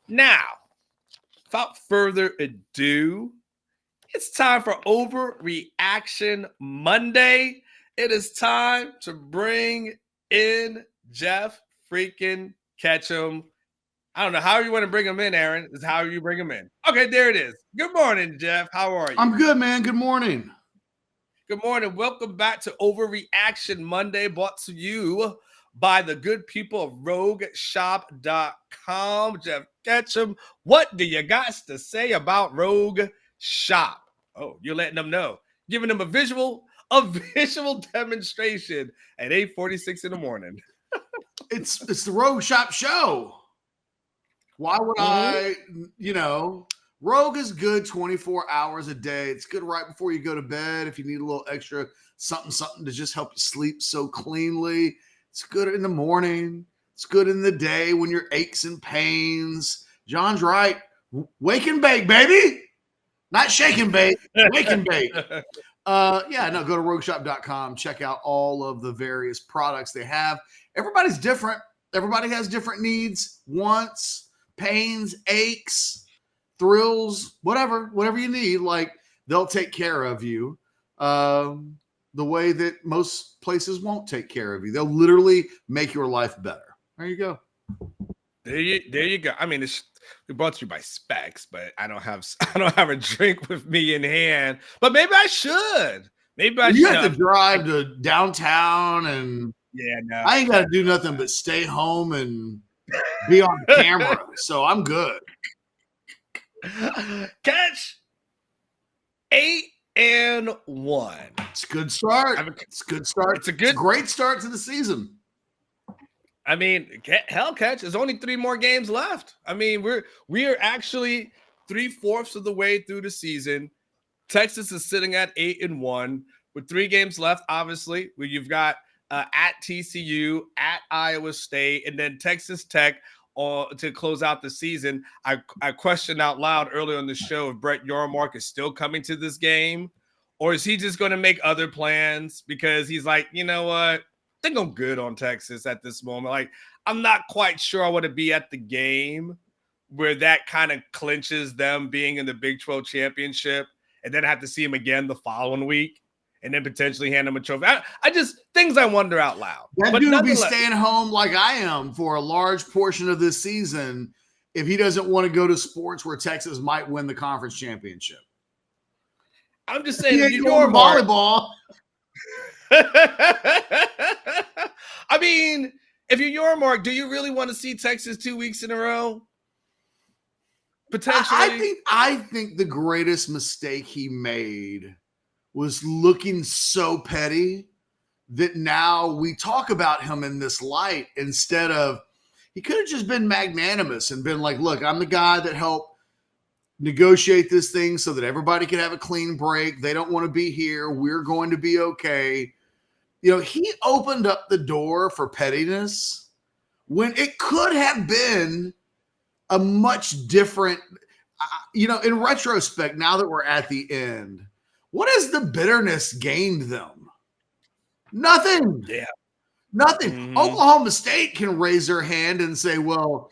Now, without further ado, it's time for Overreaction Monday. It is time to bring in Jeff freaking Ketchum. I don't know how you want to bring him in, Aaron. Is how you bring him in. Okay, there it is. Good morning, Jeff. How are you? I'm good, man. Good morning. Good morning. Welcome back to Overreaction Monday, brought to you by the good people of RogueShop.com. Jeff Ketchum, what do you got to say about Rogue Shop? Oh, you're letting them know. Giving them a visual demonstration at 8:46 in the morning. It's the Rogue Shop show. Why would I, Rogue is good 24 hours a day. It's good right before you go to bed if you need a little extra something to just help you sleep so cleanly. It's good in the morning. It's good in the day when your aches and pains. John's right. Wake and bake, baby. Not shake and bake. Wake and bake. Go to rogueshop.com. Check out all of the various products they have. Everybody's different. Everybody has different needs, wants, pains, aches, thrills, whatever you need. Like, they'll take care of you the way that most places won't take care of you. They'll literally make your life better. There you go. There you go. I mean, it's brought to you by Specs, but I don't have a drink with me in hand. But maybe I should. You have to drive to downtown, and no. I ain't got to do nothing but stay home and be on camera. So I'm good. Catch 8-1. It's a good start. It's a good start. It's a great start to the season. I mean, hell, Catch, there's only 3 more games left. I mean, we are actually 3/4 of the way through the season. Texas is sitting at 8-1 with 3 games left. Obviously, where you've got at TCU, at Iowa State, and then Texas Tech to close out the season. I questioned out loud earlier on the show if Brett Yormark is still coming to this game, or is he just going to make other plans because he's like, you know what? I think I'm good on Texas at this moment. Like, I'm not quite sure I want to be at the game where that kind of clinches them being in the Big 12 championship and then have to see him again the following week and then potentially hand him a trophy. I just, things I wonder out loud. That dude will be staying home like I am for a large portion of this season if he doesn't want to go to sports where Texas might win the conference championship. I'm just saying, if you're volleyball. I mean, if you're Yormark, do you really want to see Texas 2 weeks in a row? Potentially. I think the greatest mistake he made was looking so petty that now we talk about him in this light instead of he could have just been magnanimous and been like, look, I'm the guy that helped negotiate this thing so that everybody can have a clean break. They don't want to be here. We're going to be okay. He opened up the door for pettiness when it could have been a much different, in retrospect, now that we're at the end, what has the bitterness gained them? Nothing. Yeah. Nothing. Mm-hmm. Oklahoma State can raise their hand and say, well,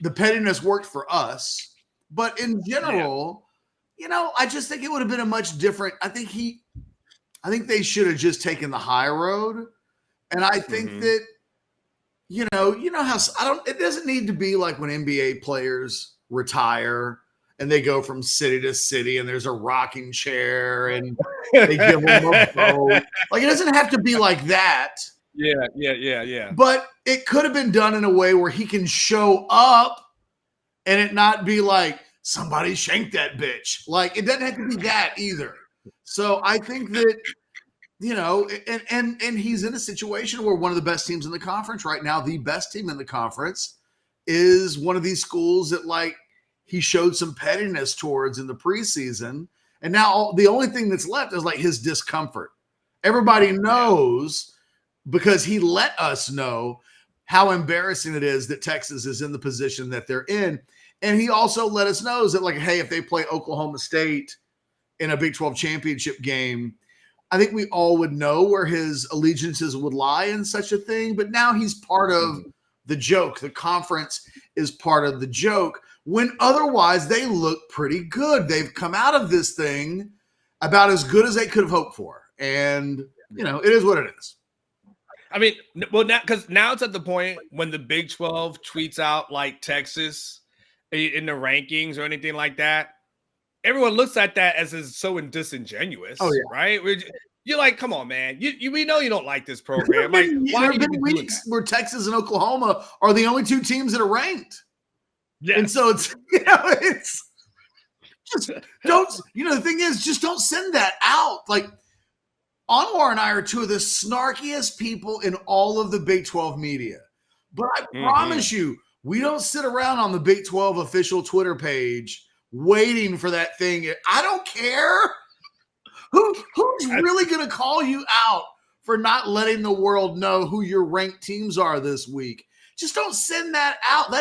the pettiness worked for us. But in general, I just think it would have been a much different. I think they should have just taken the high road. And I think that, how it doesn't need to be like when NBA players retire and they go from city to city and there's a rocking chair and they give them a boat. Like, it doesn't have to be like that. Yeah. But it could have been done in a way where he can show up and it not be like, somebody shanked that bitch. Like, it doesn't have to be that either. So I think that, and he's in a situation where one of the best teams in the conference right now, the best team in the conference, is one of these schools that, like, he showed some pettiness towards in the preseason. And now the only thing that's left is, like, his discomfort. Everybody knows because he let us know how embarrassing it is that Texas is in the position that they're in. And he also let us know that, like, hey, if they play Oklahoma State in a Big 12 championship game, I think we all would know where his allegiances would lie in such a thing. But now he's part of the joke. The conference is part of the joke, when otherwise they look pretty good. They've come out of this thing about as good as they could have hoped for. And, it is what it is. I mean, well, now it's at the point when the Big 12 tweets out like Texas in the rankings or anything like that. Everyone looks at that as so disingenuous, right? You're like, come on, man. We know you don't like this program. Like, why are you doing weeks where Texas and Oklahoma are the only two teams that are ranked? Yeah. And so it's, it's just don't, the thing is, just don't send that out. Like, Anwar and I are two of the snarkiest people in all of the Big 12 media. But I promise you, we don't sit around on the Big 12 official Twitter page waiting for that thing. I don't care. Who's really going to call you out for not letting the world know who your ranked teams are this week? Just don't send that out.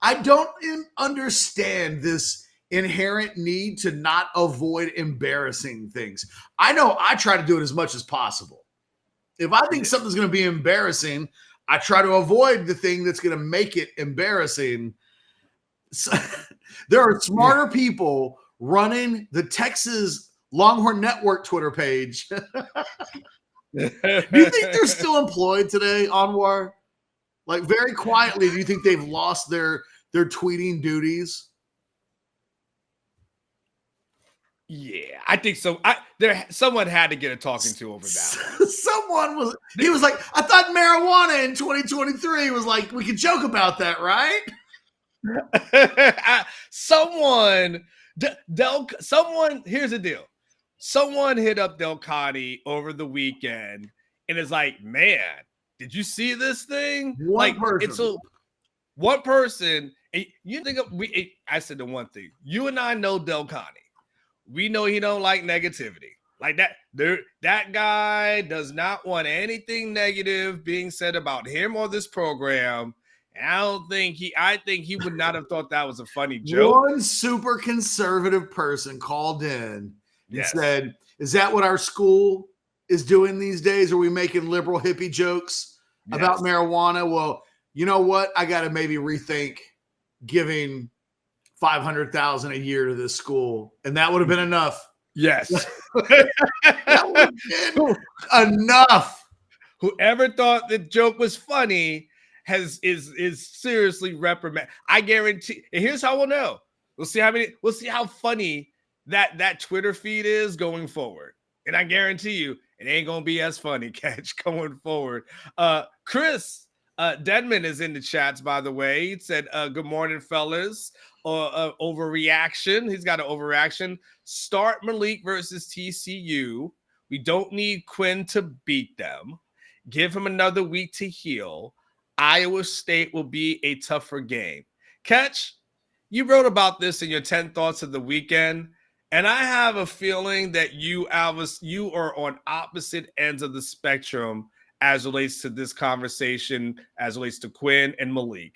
I don't understand this inherent need to not avoid embarrassing things. I know I try to do it as much as possible. If I think something's going to be embarrassing, I try to avoid the thing that's going to make it embarrassing. So, there are smarter people running the Texas Longhorn Network Twitter page. Do you think they're still employed today, Anwar? Like, very quietly, do you think they've lost their tweeting duties? Yeah, I think so. Someone had to get a talking to over that one. He was like, I thought marijuana in 2023 was like, we could joke about that, right? Here's the deal. Someone hit up Del Conte over the weekend and is like, man, did you see this thing? One person. You think I said the one thing. You and I know Del Conte. We know he don't like negativity. Like that. That guy does not want anything negative being said about him or this program. And I think he would not have thought that was a funny joke. One super conservative person called in and said, is that what our school is doing these days? Are we making liberal hippie jokes about marijuana? Well, you know what? I got to maybe rethink giving $500,000 a year to this school. And that would have been enough. Yes. That would have been enough. Whoever thought the joke was funny is seriously reprimanded. I guarantee. And here's how we'll know. We'll see how funny that Twitter feed is going forward. And I guarantee you, it ain't gonna be as funny, Catch, going forward. Chris Denman is in the chats, by the way. He said, good morning, fellas. Overreaction. He's got an overreaction. Start Maalik versus TCU. We don't need Quinn to beat them. Give him another week to heal. Iowa State will be a tougher game. Catch, you wrote about this in your 10 thoughts of the weekend, and I have a feeling that you are on opposite ends of the spectrum as relates to this conversation, as relates to Quinn and Maalik.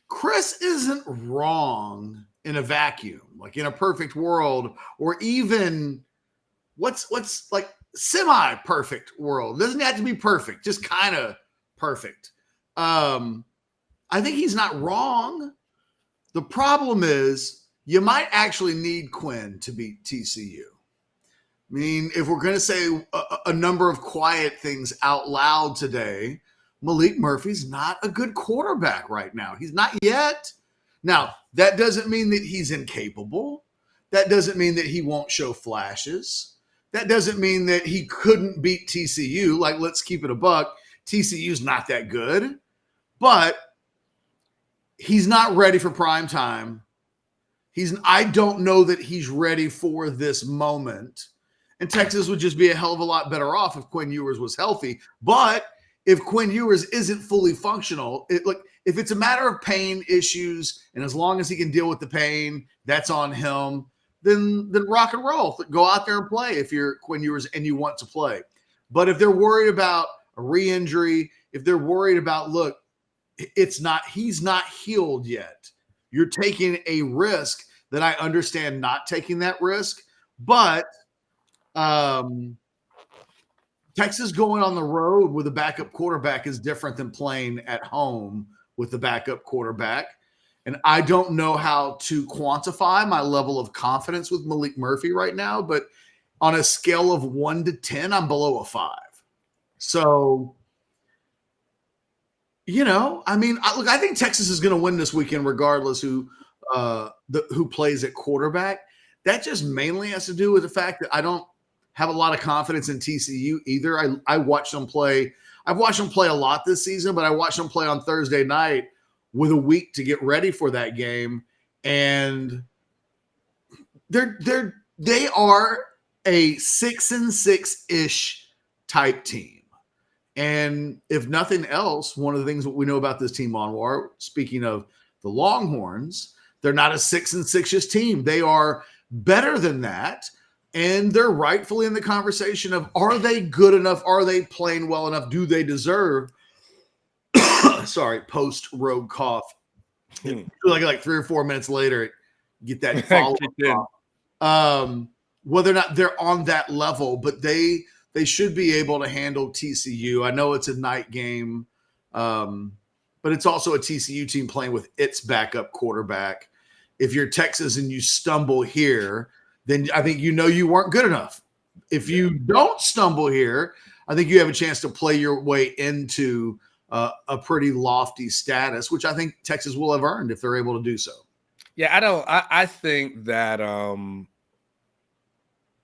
Chris isn't wrong in a vacuum, like in a perfect world, or even what's like semi-perfect world. It doesn't have to be perfect, just kind of perfect. I think he's not wrong. The problem is you might actually need Quinn to beat TCU. I mean, if we're going to say a number of quiet things out loud today, Maalik Murphy's not a good quarterback right now. He's not yet. Now, that doesn't mean that he's incapable. That doesn't mean that he won't show flashes. That doesn't mean that he couldn't beat TCU. Like, let's keep it a buck. TCU's not that good. But he's not ready for prime time. I don't know that he's ready for this moment. And Texas would just be a hell of a lot better off if Quinn Ewers was healthy. But if Quinn Ewers isn't fully functional, if it's a matter of pain issues, and as long as he can deal with the pain, that's on him, then rock and roll. Go out there and play if you're Quinn Ewers and you want to play. But if they're worried about a re-injury, if they're worried about, look, he's not healed yet. You're taking a risk that I understand not taking that risk, but Texas going on the road with a backup quarterback is different than playing at home with the backup quarterback. And I don't know how to quantify my level of confidence with Maalik Murphy right now, but on a scale of 1 to 10, I'm below a 5. So, I think Texas is going to win this weekend regardless who plays at quarterback. That just mainly has to do with the fact that I don't have a lot of confidence in TCU either. I watched them play. I've watched them play a lot this season, but I watched them play on Thursday night with a week to get ready for that game. And they are a 6-6-ish type team. And if nothing else, one of the things that we know about this team, Anwar, speaking of the Longhorns, they're not a 6-6-ish team. They are better than that. And they're rightfully in the conversation of, are they good enough? Are they playing well enough? Do they deserve, post rogue cough? Like 3 or 4 minutes later, get that follow-up cough. Whether or not they're on that level, but they should be able to handle TCU. I know it's a night game, but it's also a TCU team playing with its backup quarterback. If you're Texas and you stumble here, then I think you weren't good enough. If you don't stumble here, I think you have a chance to play your way into a pretty lofty status, which I think Texas will have earned if they're able to do so. Yeah, I think that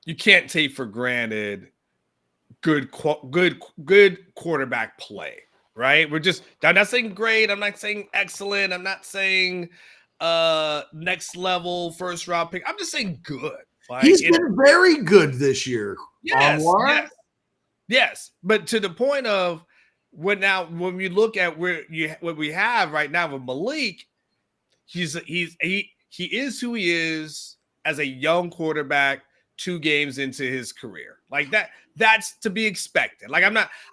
you can't take for granted good quarterback play, right? I'm not saying great. I'm not saying excellent. I'm not saying next level first round pick. I'm just saying good. He's been very good this year. Yes. But to the point of when we look at what we have right now with Maalik, he is who he is as a young quarterback 2 games into his career. Like that's to be expected. Like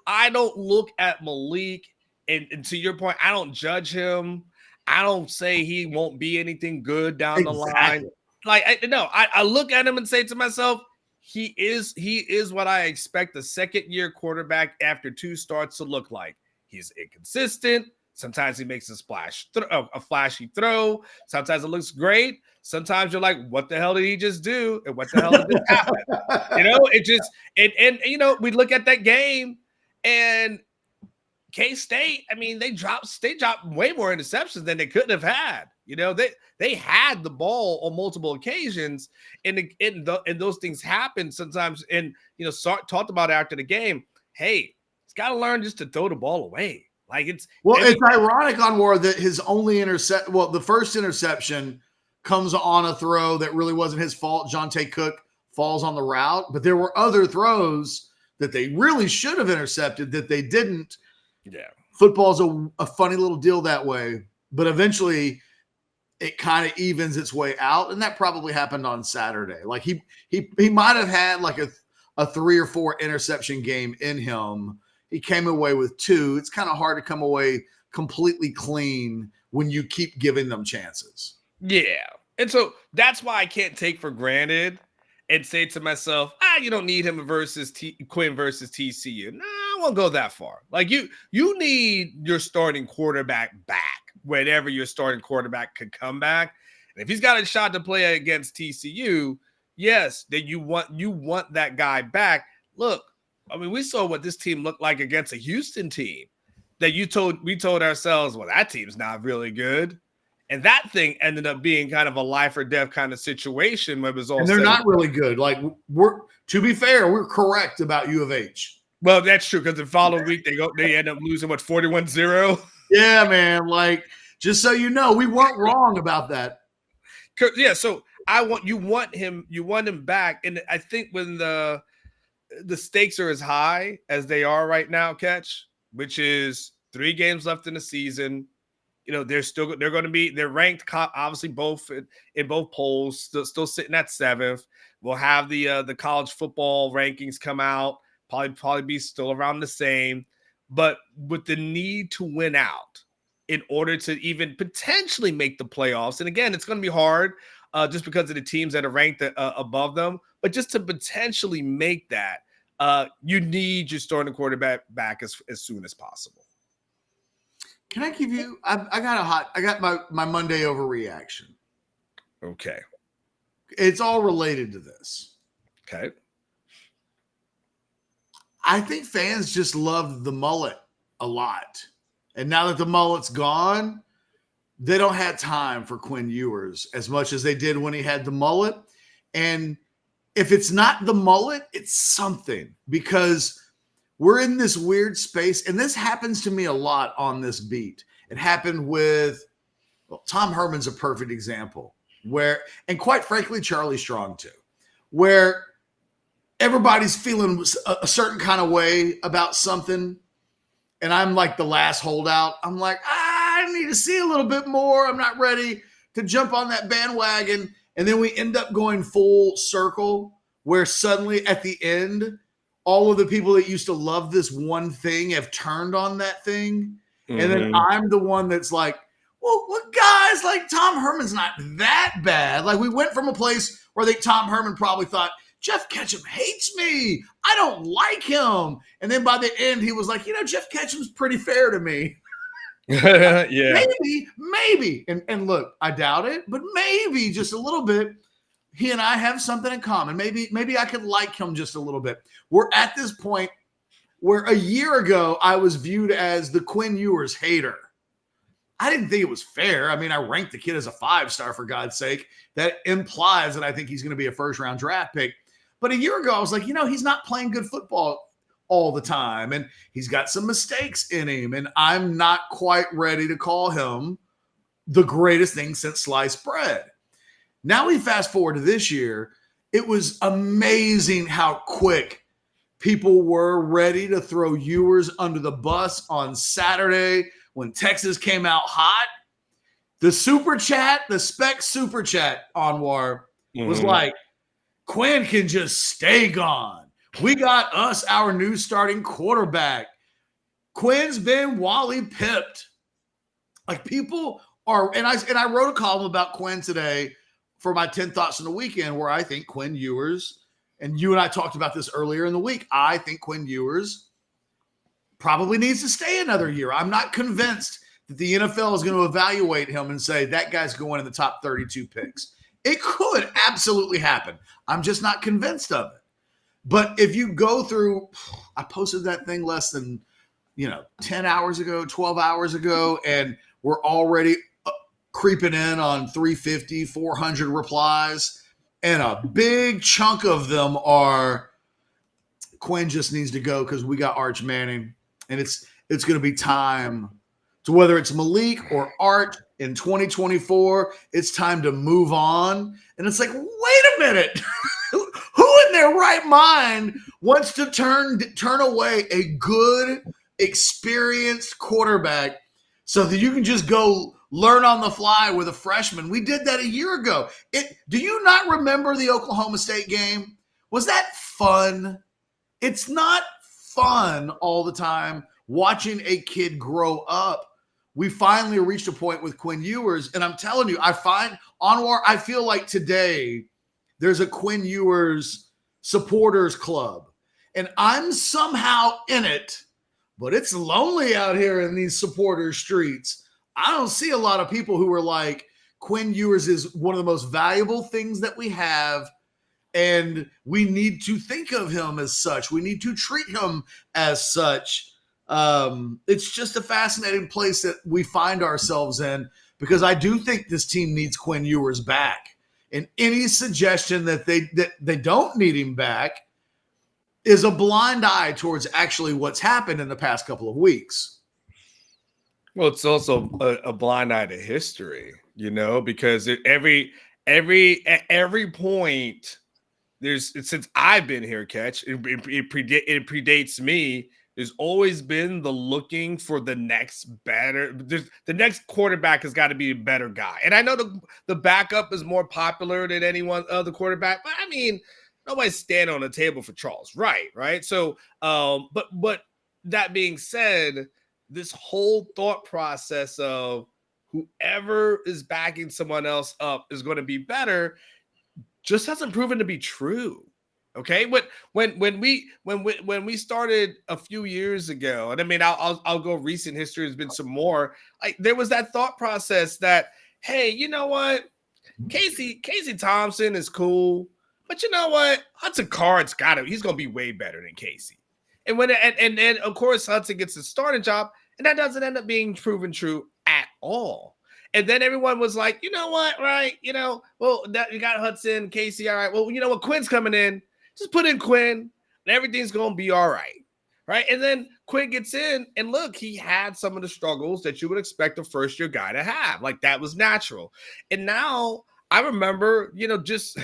I don't look at Maalik and to your point, I don't judge him. I don't say he won't be anything good down the line. Like I look at him and say to myself, he is what I expect a second-year quarterback after 2 starts to look like. He's inconsistent. Sometimes he makes a flashy throw. Sometimes it looks great. Sometimes you're like, what the hell did he just do? And what the hell did this happen? We look at that game and K-State, I mean, they dropped way more interceptions than they could have had. They had the ball on multiple occasions, and those things happen sometimes. And Sark talked about it after the game. Hey, he's got to learn just to throw the ball away. Like it's ironic, Anwar, that his only the first interception comes on a throw that really wasn't his fault. Jonte Cook falls on the route, but there were other throws that they really should have intercepted that they didn't. Yeah, football's a funny little deal that way, but eventually it kind of evens its way out, and that probably happened on Saturday. Like he might have had like a 3 or 4 interception game in him. He came away with 2. It's kind of hard to come away completely clean when you keep giving them chances. Yeah, and so that's why I can't take for granted and say to myself, you don't need him versus Quinn versus TCU. Nah, I won't go that far. Like you need your starting quarterback back whenever your starting quarterback could come back. And if he's got a shot to play against TCU, yes, then you want that guy back. Look, I mean, we saw what this team looked like against a Houston team that we told ourselves, well, that team's not really good. And that thing ended up being kind of a life or death kind of situation where it was all. And they're not really good. Like to be fair, we're correct about U of H. Well, that's true because the following week they end up losing 41-0. Yeah, man. Like just so you know, we weren't wrong about that. Yeah. So you want him back, and I think when the stakes are as high as they are right now, which is 3 games left in the season. They're ranked obviously both in both polls, still sitting at 7th. We'll have the college football rankings come out, probably be still around the same, but with the need to win out in order to even potentially make the playoffs. And again, it's going to be hard just because of the teams that are ranked above them, but just to potentially make that, you need your starting quarterback back as soon as possible. Can I give you? I got my Monday overreaction. Okay. It's all related to this. Okay. I think fans just love the mullet a lot. And now that the mullet's gone, they don't have time for Quinn Ewers as much as they did when he had the mullet. And if it's not the mullet, it's something, because we're in this weird space. And this happens to me a lot on this beat. It happened with, well, Tom Herman's a perfect example where, and quite frankly, Charlie Strong too, where everybody's feeling a certain kind of way about something. And I'm like the last holdout. I'm like, I need to see a little bit more. I'm not ready to jump on that bandwagon. And then we end up going full circle where suddenly at the end, all of the people that used to love this one thing have turned on that thing. Mm-hmm. And then I'm the one that's like, well, guys, like Tom Herman's not that bad. Like we went from a place where I think Tom Herman probably thought, Jeff Ketchum hates me. I don't like him. And then by the end, he was like, Jeff Ketchum's pretty fair to me. Yeah. Maybe. And look, I doubt it, but maybe just a little bit. He and I have something in common. Maybe I could like him just a little bit. We're at this point where a year ago, I was viewed as the Quinn Ewers hater. I didn't think it was fair. I mean, I ranked the kid as a 5-star, for God's sake. That implies that I think he's going to be a first-round draft pick. But a year ago, I was like, he's not playing good football all the time. And he's got some mistakes in him. And I'm not quite ready to call him the greatest thing since sliced bread. Now we fast forward to this year. It was amazing how quick people were ready to throw Ewers under the bus on Saturday when Texas came out hot. The super chat, the spec super chat, Anwar, was like, Quinn can just stay gone. We got us our new starting quarterback. Quinn's been Wally pipped. Like people are, and I wrote a column about Quinn today for my 10 thoughts in the weekend where I think Quinn Ewers, and you and I talked about this earlier in the week, I think Quinn Ewers probably needs to stay another year. I'm not convinced that the NFL is going to evaluate him and say that guy's going in the top 32 picks. It could absolutely happen. I'm just not convinced of it. But if you go through, I posted that thing less than, 10 hours ago, 12 hours ago, and we're already creeping in on 350, 400 replies. And a big chunk of them are Quinn just needs to go because we got Arch Manning. And it's going to be time to, whether it's Maalik or Arch in 2024, it's time to move on. And it's like, wait a minute. Who in their right mind wants to turn away a good, experienced quarterback so that you can just go learn on the fly with a freshman? We did that a year ago. Do you not remember the Oklahoma State game? Was that fun? It's not fun all the time watching a kid grow up. We finally reached a point with Quinn Ewers, and I'm telling you, I feel like today there's a Quinn Ewers supporters club, and I'm somehow in it, but it's lonely out here in these supporter streets. I don't see a lot of people who are like, Quinn Ewers is one of the most valuable things that we have, and we need to think of him as such. We need to treat him as such. It's just a fascinating place that we find ourselves in, because I do think this team needs Quinn Ewers back. And any suggestion that they don't need him back is a blind eye towards actually what's happened in the past couple of weeks. Well, it's also a blind eye to history, because at every point, since I've been here, Catch, it predates me. There's always been the looking for the next better. The next quarterback has got to be a better guy. And I know the backup is more popular than any one other quarterback, but I mean, nobody's standing on the table for Charles Wright, right? So, but that being said, this whole thought process of whoever is backing someone else up is going to be better just hasn't proven to be true. Okay, when we started a few years ago, and I mean I'll go recent history. There's been some more. Like there was that thought process that, hey, you know what, Casey Thompson is cool, but you know what, Hudson Card's got him. He's gonna be way better than Casey. And then of course Hudson gets the starting job, and that doesn't end up being proven true at all. And then everyone was like, you know what, right? You know, well, that you got Hudson, Casey, all right. Well, you know what, Quinn's coming in. Just put in Quinn, and everything's gonna be all right. Right. And then Quinn gets in, and look, he had some of the struggles that you would expect a first-year guy to have. Like that was natural. And now I remember, you know, just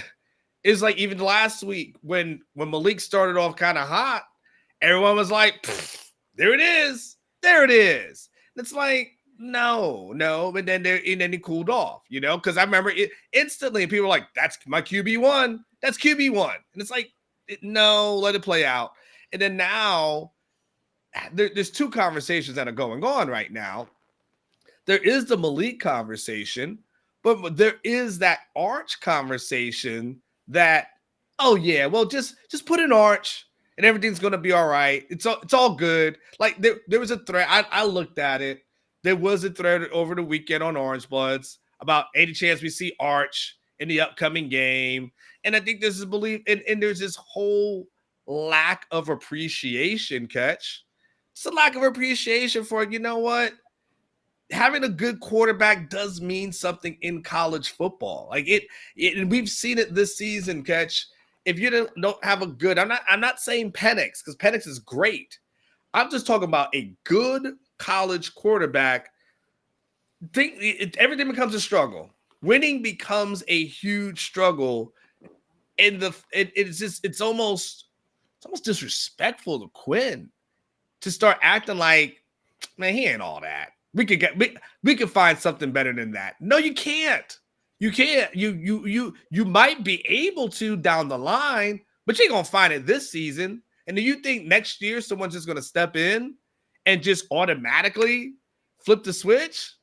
it's like even last week when Maalik started off kind of hot, everyone was like, there it is. There it is. And it's like, no, but then he cooled off, you know, because I remember it instantly, and people were like, that's my QB1. That's QB1. And it's like, no, let it play out. And then now there's two conversations that are going on right now. There is the Maalik conversation, but there is that Arch conversation that, oh yeah, well, just put in Arch and everything's going to be all right. It's all good. Like there was a thread. I looked at it. There was a thread over the weekend on Orange Bloods about any chance we see Arch in the upcoming game. And I think this is belief. And there's this whole lack of appreciation, Catch. It's a lack of appreciation for, you know what? Having a good quarterback does mean something in college football. Like it and we've seen it this season, Catch. If you don't have a good, I'm not saying Penix, because Penix is great. I'm just talking about a good college quarterback. Everything becomes a struggle. Winning becomes a huge struggle. And it's almost disrespectful to Quinn to start acting like, man, he ain't all that. We could find something better than that. No, you can't. You can't. You might be able to down the line, but you ain't gonna find it this season. And do you think next year someone's just gonna step in and just automatically flip the switch?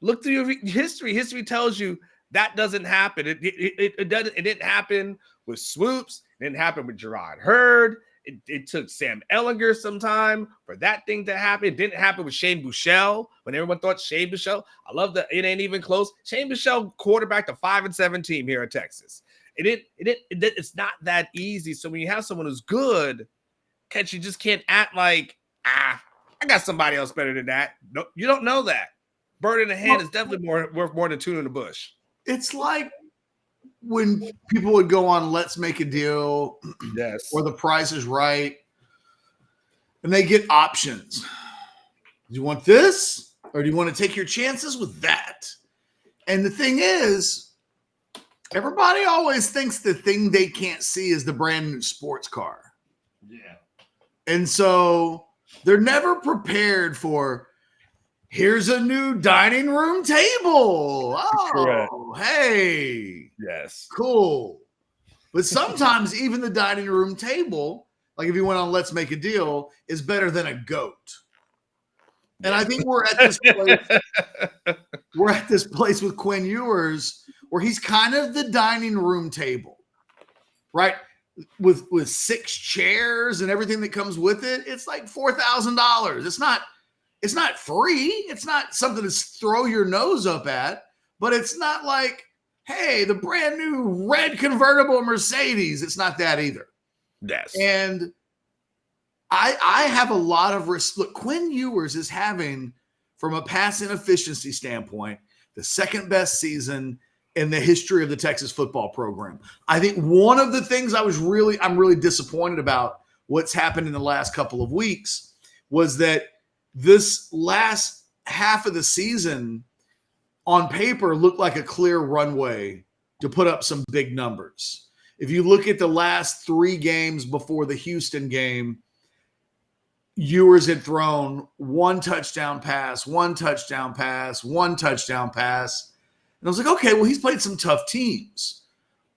Look through your history. History tells you that doesn't happen. It doesn't. It didn't happen with Swoops. It didn't happen with Gerard Hurd. It took Sam Ehlinger some time for that thing to happen. It didn't happen with Shane Buechele when everyone thought Shane Buechele. I love that it ain't even close. Shane Buechele quarterbacked a 5-7 team here at Texas. It's not that easy. So when you have someone who's good, Catch, you just can't act like, I got somebody else better than that. No, you don't know that. Bird in the hand is definitely worth more than tune in the bush. It's like when people would go on Let's Make a Deal, yes, or The Price is Right, and they get options. Do you want this, or do you want to take your chances with that? And the thing is, everybody always thinks the thing they can't see is the brand new sports car. Yeah. And so they're never prepared for, here's a new dining room table. Oh, correct. Hey. Yes. Cool. But sometimes even the dining room table, like if you went on Let's Make a Deal, is better than a goat. And I think we're at this place. We're at this place with Quinn Ewers where he's kind of the dining room table, right? With 6 chairs and everything that comes with it. It's like $4,000. It's not free. It's not something to throw your nose up at, but it's not like, hey, the brand new red convertible Mercedes. It's not that either. Yes. And I have a lot of risk. Look, Quinn Ewers is having, from a passing efficiency standpoint, the second best season in the history of the Texas football program. I think one of the things I'm really disappointed about what's happened in the last couple of weeks was that this last half of the season on paper looked like a clear runway to put up some big numbers. If you look at the last 3 games before the Houston game, Ewers had thrown 1 touchdown pass, 1 touchdown pass, 1 touchdown pass. And I was like, okay, well, he's played some tough teams.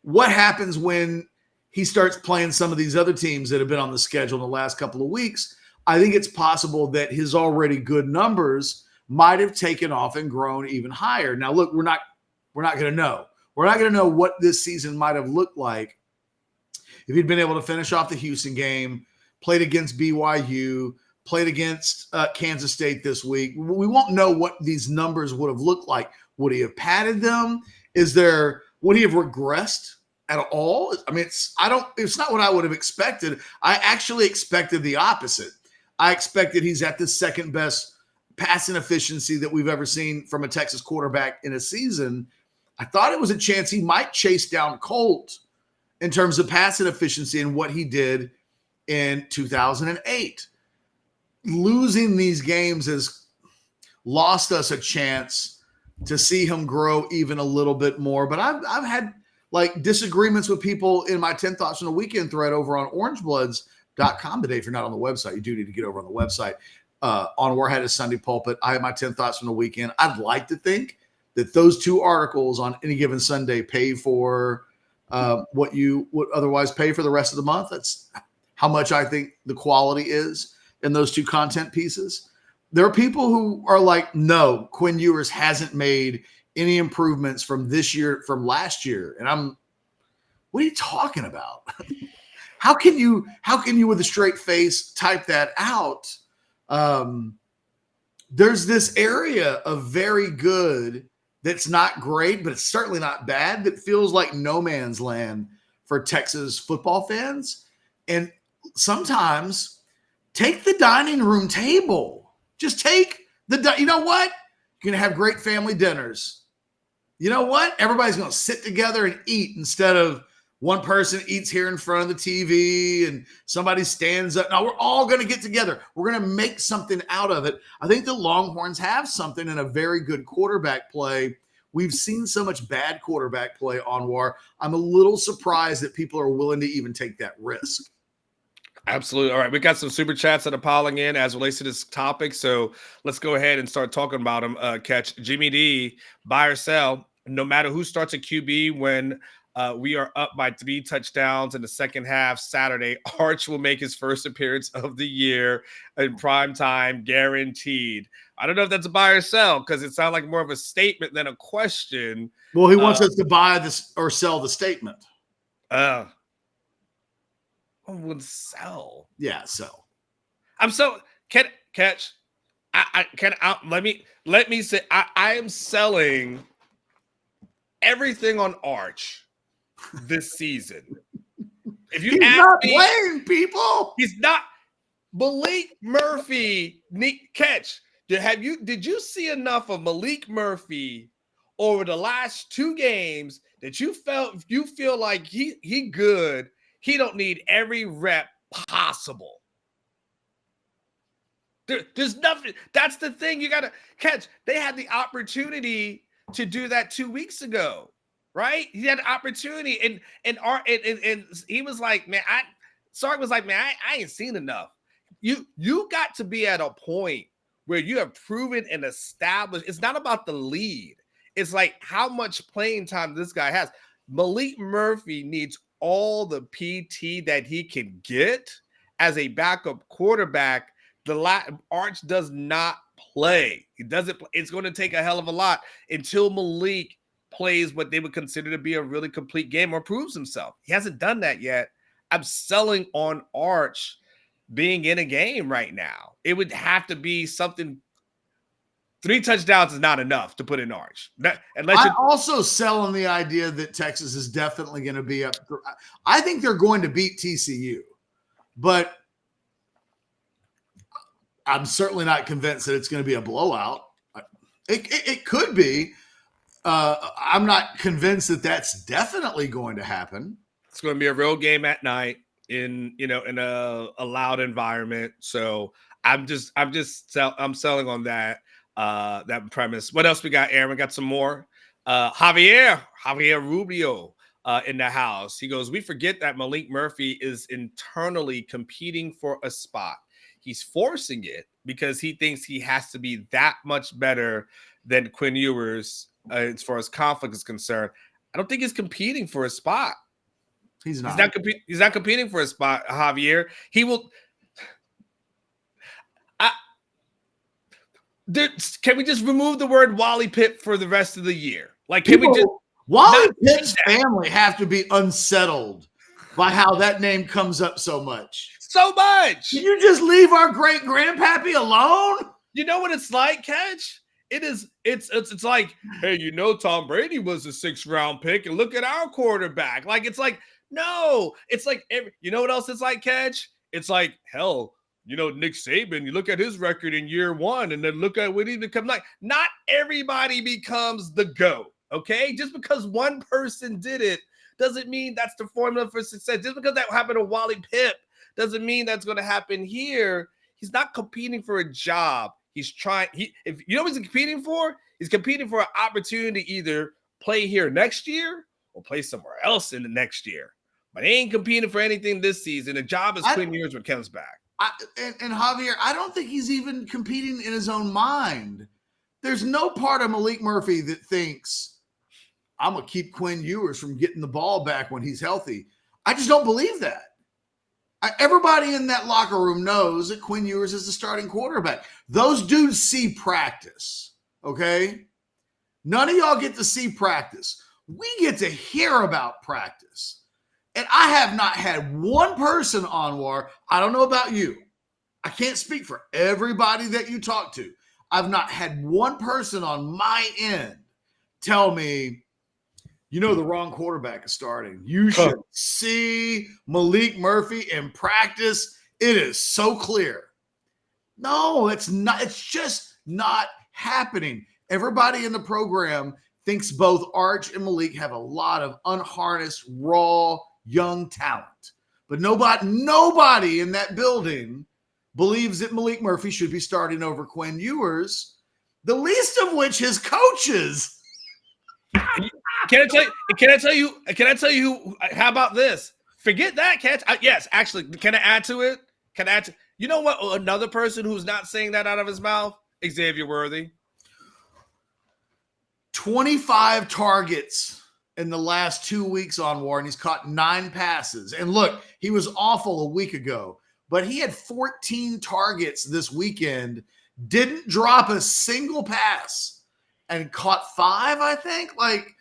What happens when he starts playing some of these other teams that have been on the schedule in the last couple of weeks? I think it's possible that his already good numbers might have taken off and grown even higher. Now, look, we're not going to know. We're not going to know what this season might have looked like if he'd been able to finish off the Houston game, played against BYU, played against Kansas State this week, we won't know what these numbers would have looked like. Would he have padded them? Would he have regressed at all? I mean, it's not what I would have expected. I actually expected the opposite. I expected he's at the second best passing efficiency that we've ever seen from a Texas quarterback in a season. I thought it was a chance he might chase down Colt in terms of passing efficiency and what he did in 2008. Losing these games has lost us a chance to see him grow even a little bit more. But I've had like disagreements with people in my 10 Thoughts on the Weekend thread over on orangebloods.com today. If you're not on the website, you do need to get over on the website. On Warhead is Sunday Pulpit. I have my 10 Thoughts from the Weekend. I'd like to think that those two articles on any given Sunday pay for what you would otherwise pay for the rest of the month. That's how much I think the quality is in those two content pieces. There are people who are like, no, Quinn Ewers hasn't made any improvements from this year, from last year. And what are you talking about? How can you with a straight face type that out? There's this area of very good that's not great, but it's certainly not bad, that feels like no man's land for Texas football fans. And sometimes take the dining room table. Just take you know what? You're going to have great family dinners. You know what? Everybody's going to sit together and eat instead of one person eats here in front of the TV and somebody stands up. No, we're all going to get together. We're going to make something out of it. I think the Longhorns have something in a very good quarterback play. We've seen so much bad quarterback play, Anwar. I'm a little surprised that people are willing to even take that risk. Absolutely. All right. We got some super chats that are piling in as relates to this topic. So let's go ahead and start talking about them. Catch Jimmy D, buy or sell. No matter who starts at QB when we are up by 3 touchdowns in the second half Saturday, Arch will make his first appearance of the year in prime time, guaranteed. I don't know if that's a buy or sell because it sounds like more of a statement than a question. Well, he wants us to buy this or sell the statement. Would sell. Yeah, sell. I'm so catch. Let me say I am selling everything on Arch this season. If you ask me, playing people, he's not. Maalik Murphy, catch. Did you see enough of Maalik Murphy over the last 2 games that you feel like he good? He don't need every rep possible. There's nothing. That's the thing you got to catch. They had the opportunity to do that 2 weeks ago, right? He had an opportunity, and he was like, man, Sark was like, man, I ain't seen enough. You got to be at a point where you have proven and established. It's not about the lead. It's like how much playing time this guy has. Maalik Murphy needs all the PT that he can get as a backup quarterback. Arch does not play. He doesn't play. It's going to take a hell of a lot until Maalik plays what they would consider to be a really complete game or proves himself. He hasn't done that yet. I'm selling on Arch being in a game right now. It would have to be something. 3 touchdowns is not enough to put in Arch. I also sell on the idea that Texas is definitely going to be up. I think they're going to beat TCU, but I'm certainly not convinced that it's going to be a blowout. It could be. I'm not convinced that that's definitely going to happen. It's going to be a real game at night in a loud environment. So I'm selling on that. That premise. What else we got, Aaron? We got some more. Javier Rubio in the house. He goes, we forget that Maalik Murphy is internally competing for a spot. He's forcing it because he thinks he has to be that much better than Quinn Ewers as far as conflict is concerned. I don't think he's competing for a spot. He's not. He's not competing for a spot, Javier. He will. Can we just remove the word Wally Pipp for the rest of the year? Like, can we just Wally Pipp's family have to be unsettled by how that name comes up so much. So much. Can you just leave our great grandpappy alone? You know what it's like, Catch? It's like, hey, Tom Brady was a 6th-round pick, and look at our quarterback. Like, it's like, no, it's like, you know what else it's like, Catch? It's like, hell, Nick Saban, you look at his record in year 1, and then look at what he become like. Not everybody becomes the GOAT, okay? Just because one person did it doesn't mean that's the formula for success. Just because that happened to Wally Pipp doesn't mean that's going to happen here. He's not competing for a job. He's trying. If you know what he's competing for? He's competing for an opportunity to either play here next year or play somewhere else in the next year. But he ain't competing for anything this season. The job is Quinn Ewers when comes back. And Javier, I don't think he's even competing in his own mind. There's no part of Maalik Murphy that thinks, I'm going to keep Quinn Ewers from getting the ball back when he's healthy. I just don't believe that. Everybody in that locker room knows that Quinn Ewers is the starting quarterback. Those dudes see practice, okay? None of y'all get to see practice. We get to hear about practice. And I have not had one person, Anwar, I don't know about you. I can't speak for everybody that you talk to. I've not had one person on my end tell me, the wrong quarterback is starting. You should see Maalik Murphy in practice. It is so clear. No, it's not. It's just not happening. Everybody in the program thinks both Arch and Maalik have a lot of unharnessed, raw, young talent. But nobody in that building believes that Maalik Murphy should be starting over Quinn Ewers, the least of which his coaches. Can I tell you? How about this? Forget that, Catch. Yes, actually, can I add to it? You know what? Another person who's not saying that out of his mouth, Xavier Worthy. 25 targets in the last 2 weeks on Warren. He's caught 9 passes. And look, he was awful a week ago, but he had 14 targets this weekend, didn't drop a single pass, and caught 5, I think. Like,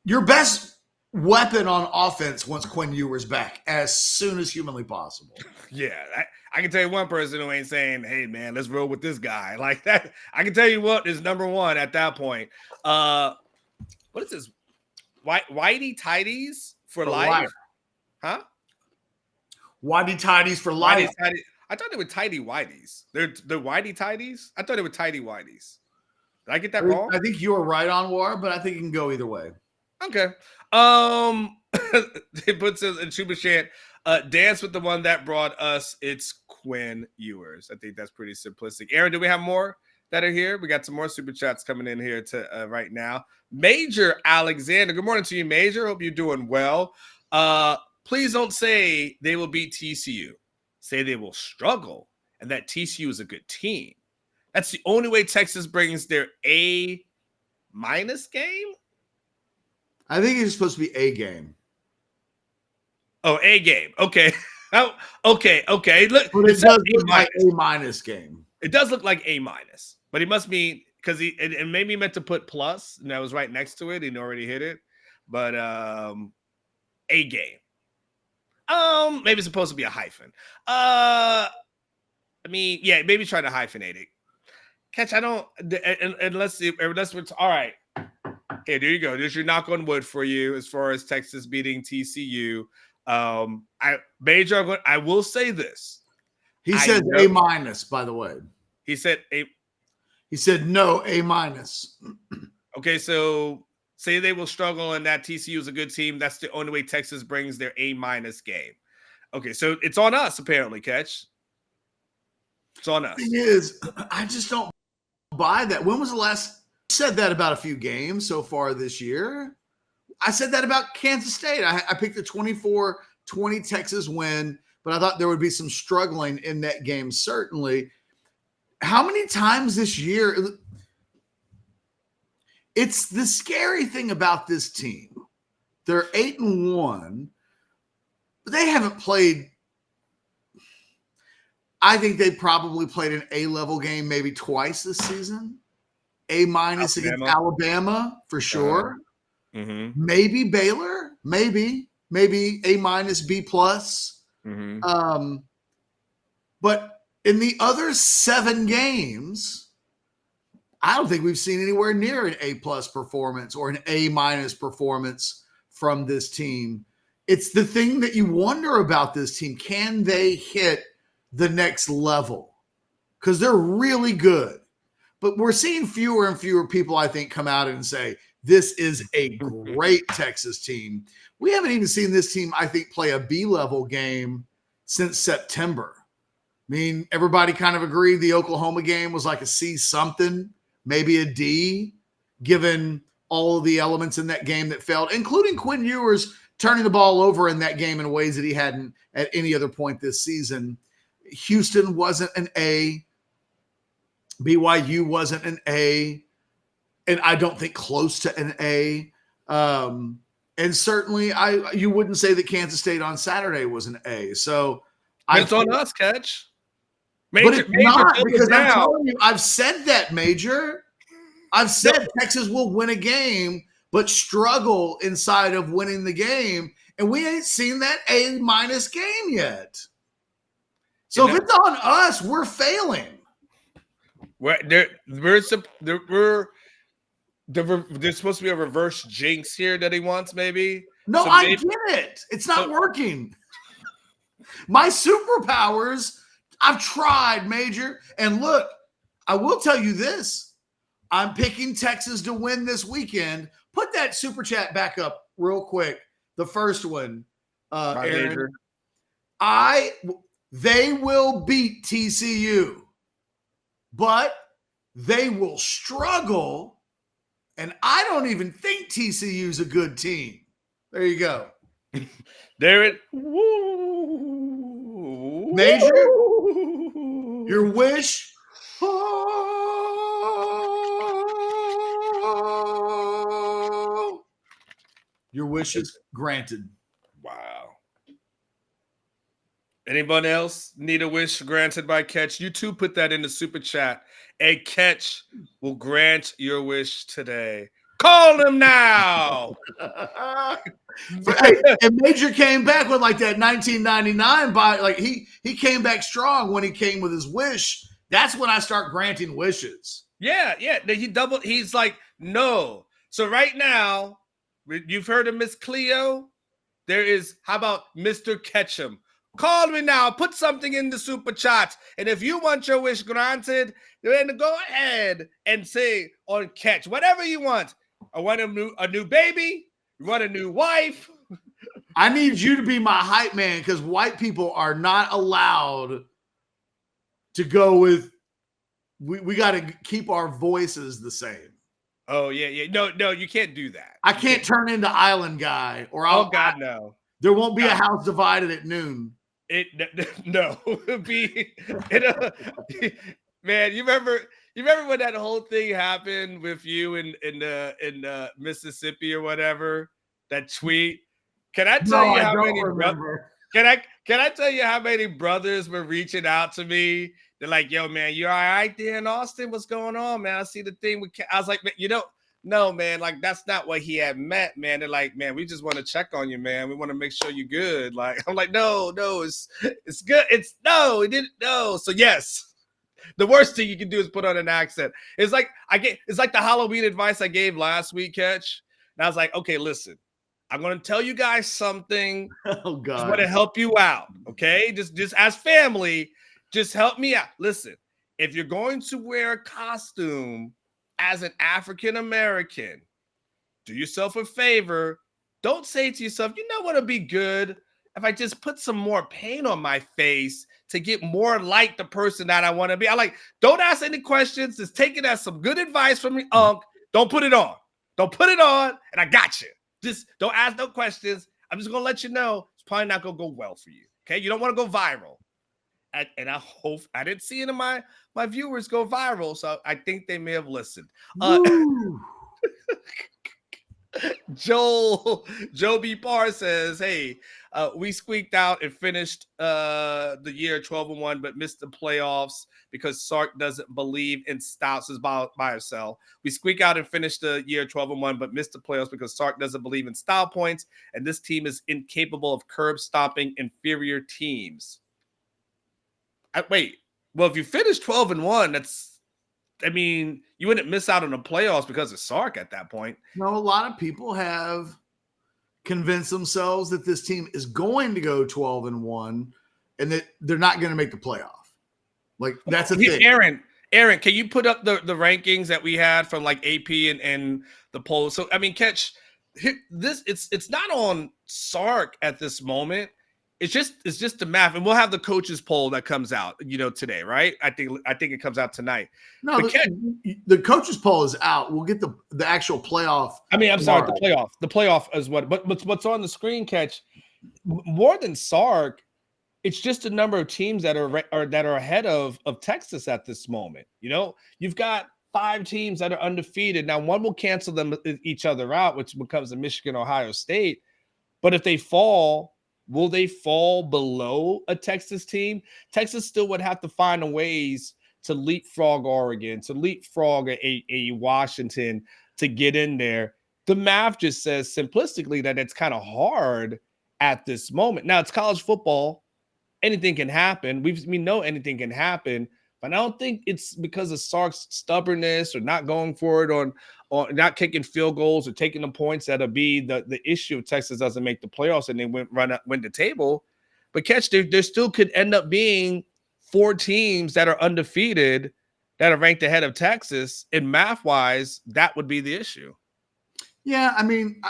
your best weapon on offense once Quinn Ewers back as soon as humanly possible. Yeah, I can tell you one person who ain't saying, hey, man, let's roll with this guy. Like that. I can tell you what is number one at that point. What is this? Whitey Tidies for life? Huh? Whitey Tidies for life. I thought they were Tidy Whiteys. They're Whitey Tidies? I thought they were Tidy Whiteys. Did I get that wrong? I think you were right on War, but I think it can go either way. Okay. It puts us in Super Chant. Dance with the one that brought us. It's Quinn Ewers. I think that's pretty simplistic. Aaron, do we have more that are here? We got some more super chats coming in here to right now. Major Alexander. Good morning to you, Major. Hope you're doing well. Please don't say they will beat TCU. Say they will struggle and that TCU is a good team. That's the only way Texas brings their A- game. I think it's supposed to be A game. Oh, A game. Okay. Okay. Look, but it does look like A- game. It does look like A-, but he must mean because it maybe meant to put plus, and that was right next to it. He already hit it, but A game. Maybe it's supposed to be a hyphen. I mean, yeah, maybe try to hyphenate it. Catch, I don't unless we're all right. Here, there you go. There's your knock on wood for you as far as Texas beating TCU. I will say this. He says A-, by the way. He said A. He said no, A-. Okay, so say they will struggle and that TCU is a good team. That's the only way Texas brings their A- game. Okay, so it's on us apparently, Catch. It's on us. It is. I just don't buy that. When was the last? Said that about a few games so far this year. I said that about Kansas State. I picked the 24-20 Texas win, but I thought there would be some struggling in that game, certainly. How many times this year? It's the scary thing about this team. They're 8-1, but they haven't played. I think they probably played an A-level game maybe twice this season. A- against Alabama for sure. Mm-hmm. Maybe Baylor. Maybe. maybe A minus, B plus. But in the other 7 games, I don't think we've seen anywhere near an A plus performance or an A minus performance from this team. It's the thing that you wonder about this team. Can they hit the next level? Because they're really good. But we're seeing fewer and fewer people, I think, come out and say, this is a great Texas team. We haven't even seen this team, I think, play a B-level game since September. I mean, everybody kind of agreed the Oklahoma game was like a C something, maybe a D, given all of the elements in that game that failed, including Quinn Ewers turning the ball over in that game in ways that he hadn't at any other point this season. Houston wasn't an A. BYU wasn't an A. And I don't think close to an A. And certainly you wouldn't say that Kansas State on Saturday was an A. So it's on us, Catch. But it's not, because I'm telling you, I've said that, Major. I've said Texas will win a game, but struggle inside of winning the game. And we ain't seen that A minus game yet. So if it's on us, we're failing. There's supposed to be a reverse jinx here that he wants, maybe. No, I get it. It's not working. My superpowers, I've tried, Major. And look, I will tell you this. I'm picking Texas to win this weekend. Put that super chat back up real quick. The first one, Aaron. They will beat TCU, but they will struggle. And I don't even think TCU's a good team. There you go. There it. Major, your wish. Your wish is granted. Wow. Anyone else need a wish granted by Catch? You too put that in the super chat. A Catch will grant your wish today. Call him now. And Major came back with like that 1999 by like he came back strong when he came with his wish. That's when I start granting wishes. Yeah. He's like, no. So right now, you've heard of Miss Cleo. There is, how about Mr. Ketchum? Call me now. Put something in the super chats. And if you want your wish granted, then go ahead and say on Catch whatever you want. I want a new baby. You want a new wife. I need you to be my hype man because white people are not allowed to go with. We got to keep our voices the same. Oh yeah. No, you can't do that. I can't turn into Island Guy or no. There won't be a house divided at noon. Man, you remember when that whole thing happened with you in Mississippi or whatever? That tweet. Can I tell you how many brothers? Can I tell you how many brothers were reaching out to me? They're like, "Yo, man, you all right there in Austin? What's going on, man? I see the thing with." I was like, no, man, like that's not what he had meant, man. They're like, man, we just want to check on you, man. We want to make sure you're good. Like, I'm like, no, it's good. It didn't. So yes, the worst thing you can do is put on an accent. It's like the Halloween advice I gave last week, Catch. And I was like, okay, listen, I'm going to tell you guys something. Oh God, just want to help you out, okay? Just as family, just help me out. Listen, if you're going to wear a costume as an African American, do yourself a favor. Don't say to yourself, you know what would be good if I just put some more paint on my face to get more like the person that I want to be. I like, don't ask any questions. Just take it as some good advice from me, Unc. Don't put it on. Don't put it on, and I got you. Just don't ask no questions. I'm just gonna let you know it's probably not gonna go well for you. Okay, you don't want to go viral. And I hope I didn't see any of my viewers go viral, so I think they may have listened. Joe B. Barr says, "Hey, we squeaked out and finished the year 12-1, but missed the playoffs because Sark doesn't believe in styles by herself. We squeak out and finished the year 12-1, but missed the playoffs because Sark doesn't believe in style points, and this team is incapable of curb stomping inferior teams." Wait, well, if you finish 12-1, you wouldn't miss out on the playoffs because of Sark at that point. No, a lot of people have convinced themselves that this team is going to go 12-1 and that they're not going to make the playoff. Like, that's a thing. Aaron, can you put up the rankings that we had from like AP and the polls? So, I mean, catch this. It's not on Sark at this moment. It's just the math, and we'll have the coaches poll that comes out, today, right? I think it comes out tonight. No, the coaches poll is out. We'll get the actual playoff. I mean, I'm sorry, the playoff is but what's on the screen, catch, more than Sark. It's just a number of teams that are ahead of Texas at this moment. You've got 5 teams that are undefeated. Now, one will cancel them each other out, which becomes a Michigan, Ohio State. But if they fall, will they fall below a Texas team? Texas still would have to find ways to leapfrog Oregon, to leapfrog a Washington to get in there. The math just says simplistically that it's kind of hard at this moment. Now, it's college football. Anything can happen. We know anything can happen, but I don't think it's because of Sark's stubbornness or not going for it on not kicking field goals or taking the points that'll be the issue if Texas doesn't make the playoffs and they win the table. But catch, there still could end up being 4 teams that are undefeated that are ranked ahead of Texas, and math-wise, that would be the issue. Yeah, I mean,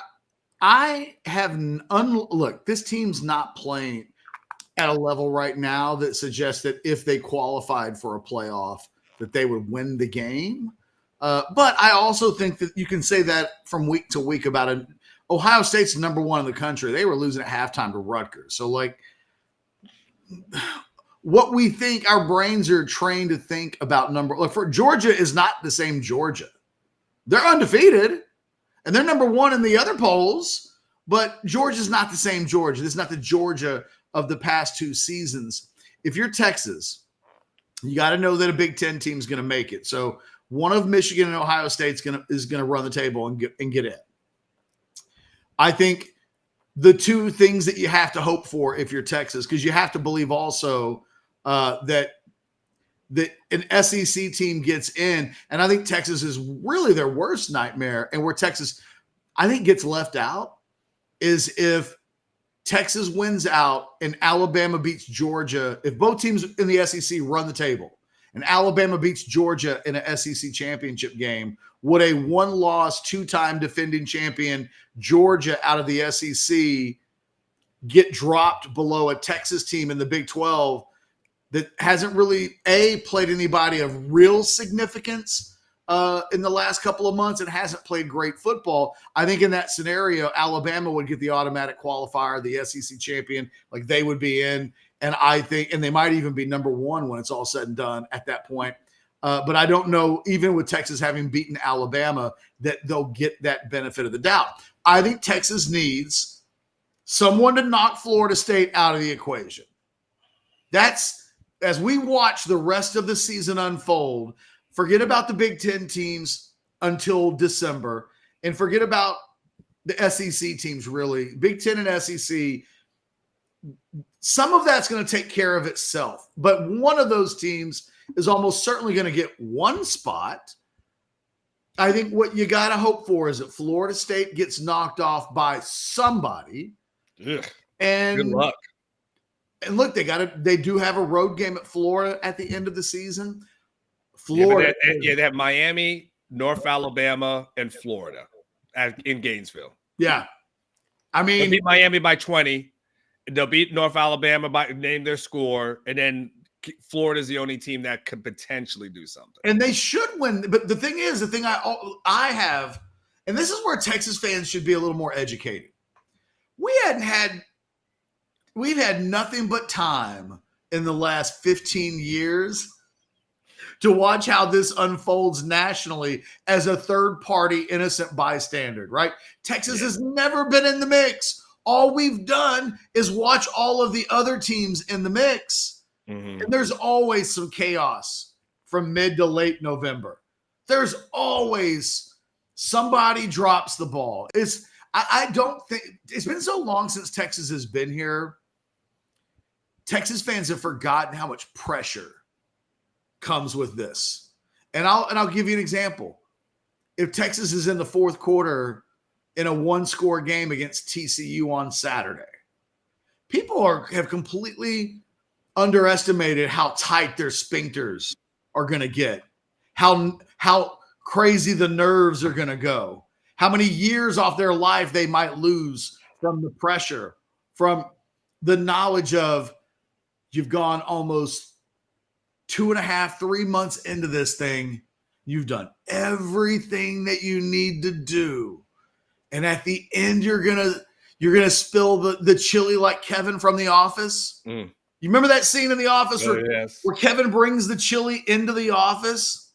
I have look, this team's not playing at a level right now that suggests that if they qualified for a playoff, that they would win the game. But I also think that you can say that from week to week about it. Ohio State's number 1 in the country. They were losing at halftime to Rutgers. So, like, what we think, our brains are trained to think about for Georgia is not the same Georgia. They're undefeated, and they're number 1 in the other polls, but Georgia's not the same Georgia. This is not the Georgia of the past 2 seasons. If you're Texas, you got to know that a Big Ten team is going to make it. So one of Michigan and Ohio State is going to run the table and get in. I think the 2 things that you have to hope for if you're Texas, because you have to believe also that an SEC team gets in, and I think Texas is really their worst nightmare, and where Texas, I think, gets left out is if Texas wins out and Alabama beats Georgia. If both teams in the SEC run the table and Alabama beats Georgia in an SEC championship game, would a 1-loss, 2-time defending champion Georgia out of the SEC get dropped below a Texas team in the Big 12 that hasn't really, played anybody of real significance in the last couple of months and hasn't played great football? I think in that scenario, Alabama would get the automatic qualifier, the SEC champion, like they would be in. And I think, and they might even be number 1 when it's all said and done at that point. But I don't know, even with Texas having beaten Alabama, that they'll get that benefit of the doubt. I think Texas needs someone to knock Florida State out of the equation. That's, as we watch the rest of the season unfold, forget about the Big Ten teams until December and forget about the SEC teams, really. Big Ten and SEC, some of that's going to take care of itself. But one of those teams is almost certainly going to get 1 spot. I think what you got to hope for is that Florida State gets knocked off by somebody. Ugh, and good luck. And look, they do have a road game at Florida at the end of the season. Florida. They have Miami, North Alabama, and Florida in Gainesville. Yeah. I mean, they'll beat Miami by 20. They'll beat North Alabama by name their score, and then Florida is the only team that could potentially do something. And they should win. But the thing is, I have, and this is where Texas fans should be a little more educated. We've had nothing but time in the last 15 years to watch how this unfolds nationally as a third-party innocent bystander, right? Texas has never been in the mix. All we've done is watch all of the other teams in the mix. Mm-hmm. And there's always some chaos from mid to late November. There's always somebody drops the ball. I don't think it's been so long since Texas has been here. Texas fans have forgotten how much pressure comes with this. And I'll give you an example. If Texas is in the fourth quarter in a one-score game against TCU on Saturday, people have completely underestimated how tight their sphincters are going to get, how crazy the nerves are going to go, how many years off their life they might lose from the pressure, from the knowledge of you've gone almost 2.5, 3 months into this thing. You've done everything that you need to do. And at the end, you're gonna spill the chili like Kevin from The Office. Mm. You remember that scene in The Office Yes. where Kevin brings the chili into the office?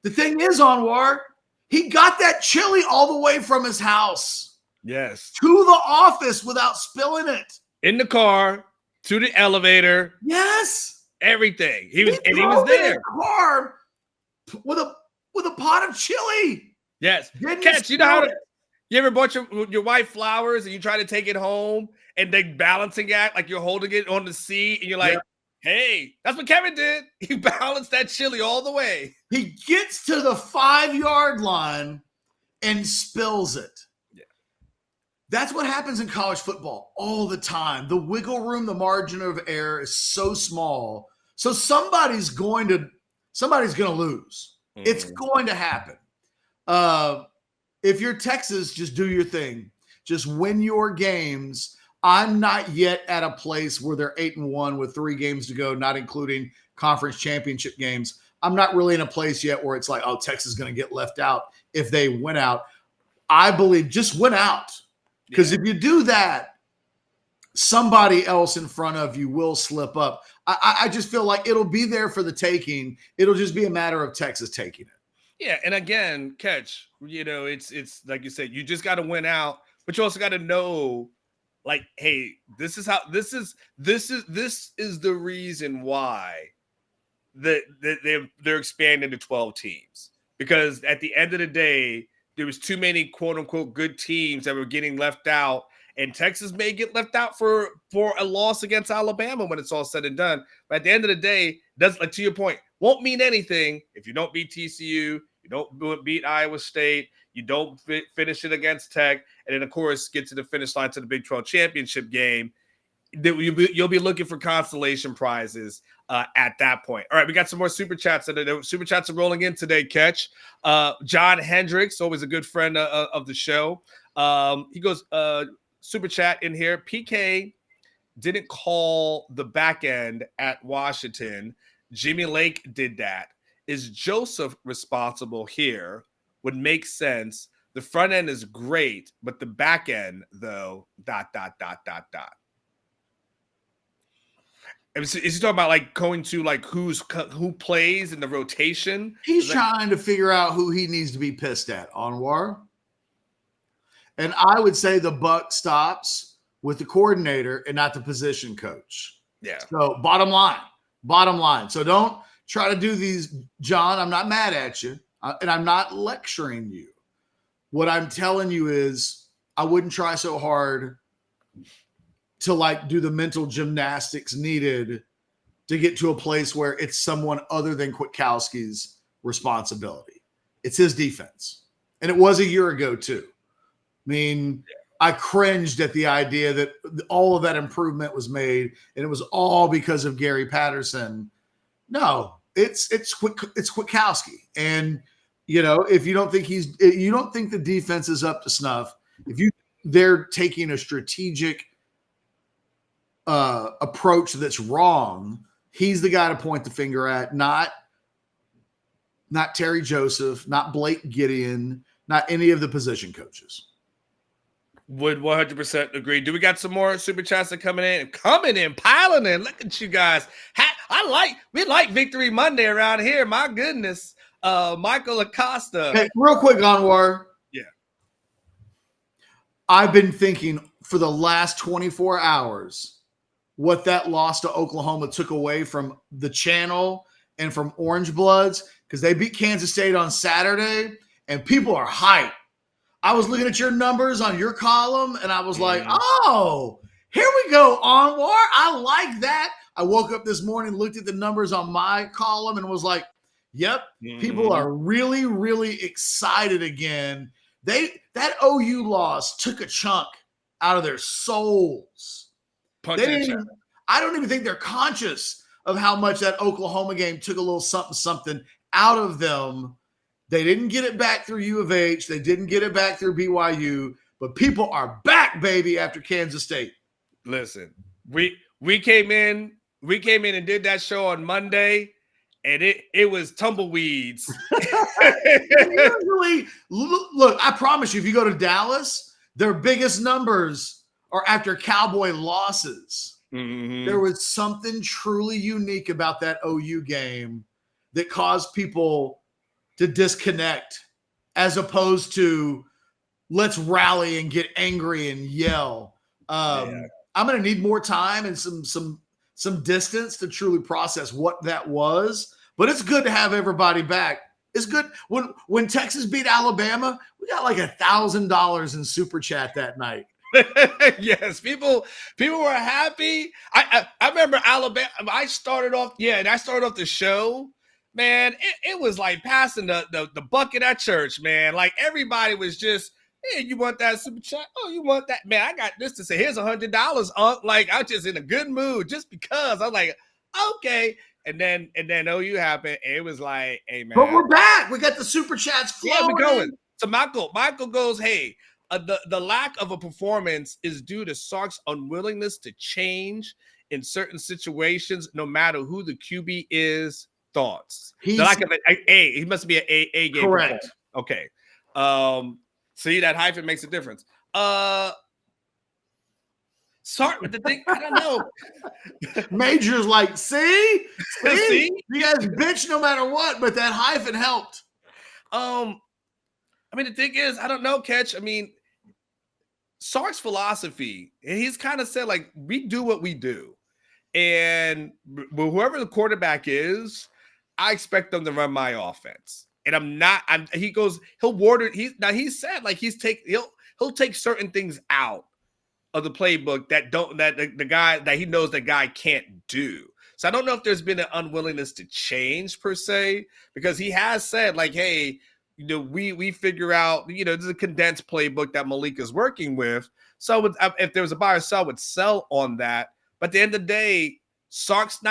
The thing is, Anwar, he got that chili all the way from his house Yes. to the office without spilling it. In the car, to the elevator. Yes. Everything. He was in there. His car with a pot of chili. Yes. Didn't Catch, you know how spill it. you ever bought your wife flowers and you try to take it home and they balancing act like you're holding it on the seat and you're like, hey, that's what Kevin did. He balanced that chili all the way. He gets to the 5-yard line and spills it. Yeah. That's what happens in college football all the time. The wiggle room, the margin of error is so small. So somebody's going to lose. Mm-hmm. It's going to happen. If you're Texas, just do your thing. Just win your games. I'm not yet at a place where they're 8-1 with 3 games to go, not including conference championship games. I'm not really in a place yet where it's like, oh, Texas is going to get left out if they win out. I believe just win out. Because if you do that, somebody else in front of you will slip up. I just feel like it'll be there for the taking. It'll just be a matter of Texas taking it. Yeah, and again, Catch, it's like you said, you just got to win out, but you also got to know, like, hey, this is the reason why they're expanding to 12 teams, because at the end of the day, there was too many quote unquote good teams that were getting left out, and Texas may get left out for a loss against Alabama when it's all said and done. But at the end of the day, that's like, to your point, won't mean anything if you don't beat TCU, you don't beat Iowa State, you don't finish it against Tech, and then of course get to the finish line to the Big 12 championship game. You'll be looking for consolation prizes at that point. All right, we got some more super chats. The super chats are rolling in today. Catch John Hendricks, always a good friend of the show. He goes super chat in here. PK didn't call the back end at Washington. Jimmy Lake did that. Is Joseph responsible here? Would make sense. The front end is great, but the back end, though, ... Is he talking about like going to like who plays in the rotation? He's trying to figure out who he needs to be pissed at, Anwar. And I would say the buck stops with the coordinator and not the position coach. Yeah. So bottom line. So don't try to do these, John. I'm not mad at you, and I'm not lecturing you. What I'm telling you is I wouldn't try so hard to like do the mental gymnastics needed to get to a place where it's someone other than Kwiatkowski's responsibility. It's his defense. And it was a year ago too. I mean, I cringed at the idea that all of that improvement was made and it was all because of Gary Patterson. No, it's Kwiatkowski. And if you don't think the defense is up to snuff, they're taking a strategic approach that's wrong, he's the guy to point the finger at, not Terry Joseph, not Blake Gideon, not any of the position coaches. Would 100% agree. Do we got some more super chats that coming in, piling in? Look at you guys. we like Victory Monday around here. My goodness. Michael Acosta. Hey, real quick, Anwar. Yeah. I've been thinking for the last 24 hours what that loss to Oklahoma took away from the channel and from Orange Bloods, because they beat Kansas State on Saturday and people are hyped. I was looking at your numbers on your column and I was like, oh, here we go, Anwar. I like that. I woke up this morning, looked at the numbers on my column and was like, yep, people are really, really excited again. That OU loss took a chunk out of their souls. I don't even think they're conscious of how much that Oklahoma game took a little something out of them. They didn't get it back through U of H. They didn't get it back through BYU. But people are back, baby, after Kansas State. Listen, we came in and did that show on Monday, and it was tumbleweeds. Usually, look, I promise you, if you go to Dallas, their biggest numbers are after Cowboy losses. There was something truly unique about that OU game that caused people to disconnect, as opposed to let's rally and get angry and yell. I'm going to need more time and some distance to truly process what that was. But it's good to have everybody back. It's good when Texas beat Alabama, we got like $1,000 in super chat that night. Yes, people were happy. I remember Alabama. I started off the show. Man, it was like passing the bucket at church, man. Like everybody was just, hey, you want that super chat? Oh, you want that? Man, I got this to say. Here's $100, Like I was just in a good mood just because. I'm like, okay. And then OU happened. And it was like, hey, man. But we're back. We got the super chats flowing. Yeah, we're going. So Michael goes, hey, the lack of a performance is due to Sark's unwillingness to change in certain situations, no matter who the QB is. Thoughts? He must be an A game. Correct. Okay. See, that hyphen makes a difference. Sark, but the thing, I don't know. Major's like, see? You guys bitch no matter what, but that hyphen helped. I mean, the thing is, I don't know, Catch. I mean, Sark's philosophy, and he's kind of said, like, we do what we do. And whoever the quarterback is, I expect them to run my offense. And he said, like, he'll take certain things out of the playbook that the guy that he knows the guy can't do. So I don't know if there's been an unwillingness to change per se, because he has said, like, hey, we figure out, this is a condensed playbook that Maalik is working with. So if there was a buy or sell, I would sell on that. But at the end of the day, Sark is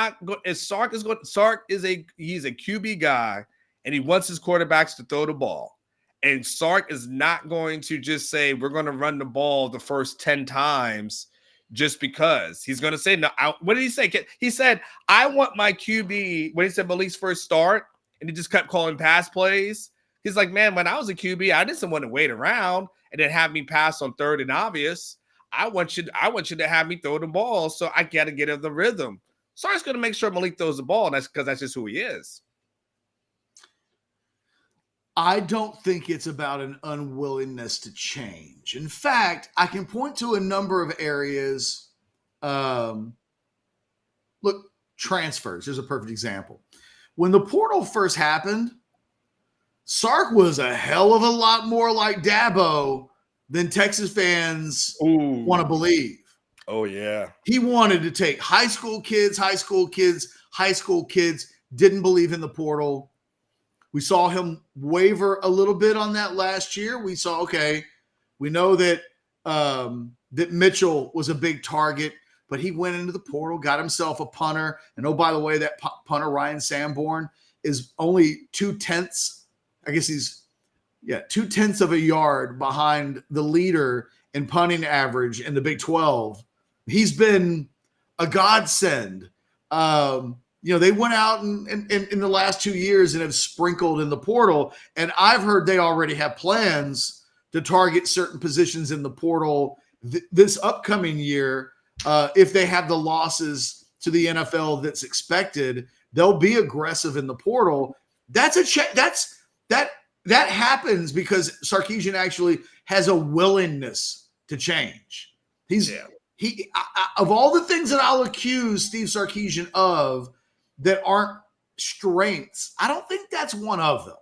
a QB guy, and he wants his quarterbacks to throw the ball. And Sark is not going to just say we're going to run the ball the first 10 times just because. He's going to say no. What did he say? He said, I want my QB, when he said Maalik's first start, and he just kept calling pass plays. He's like, man, when I was a QB, I didn't want to wait around and then have me pass on third and obvious. I want you to have me throw the ball, so I got to get in the rhythm. Sark's going to make sure Maalik throws the ball, and that's because that's just who he is. I don't think it's about an unwillingness to change. In fact, I can point to a number of areas. Look, transfers. Here's a perfect example. When the portal first happened, Sark was a hell of a lot more like Dabo than Texas fans want to believe. Oh, yeah. He wanted to take high school kids, didn't believe in the portal. We saw him waver a little bit on that last year. We saw, okay, we know that that Mitchell was a big target, but he went into the portal, got himself a punter. And oh, by the way, that punter, Ryan Sanborn, is only 2/10. I guess he's 2/10 of a yard behind the leader in punting average in the Big 12. He's been a godsend. They went out in the last 2 years and have sprinkled in the portal. And I've heard they already have plans to target certain positions in the portal this upcoming year if they have the losses to the NFL that's expected. They'll be aggressive in the portal. That happens because Sarkisian actually has a willingness to change. Of all the things that I'll accuse Steve Sarkisian of that aren't strengths, I don't think that's one of them.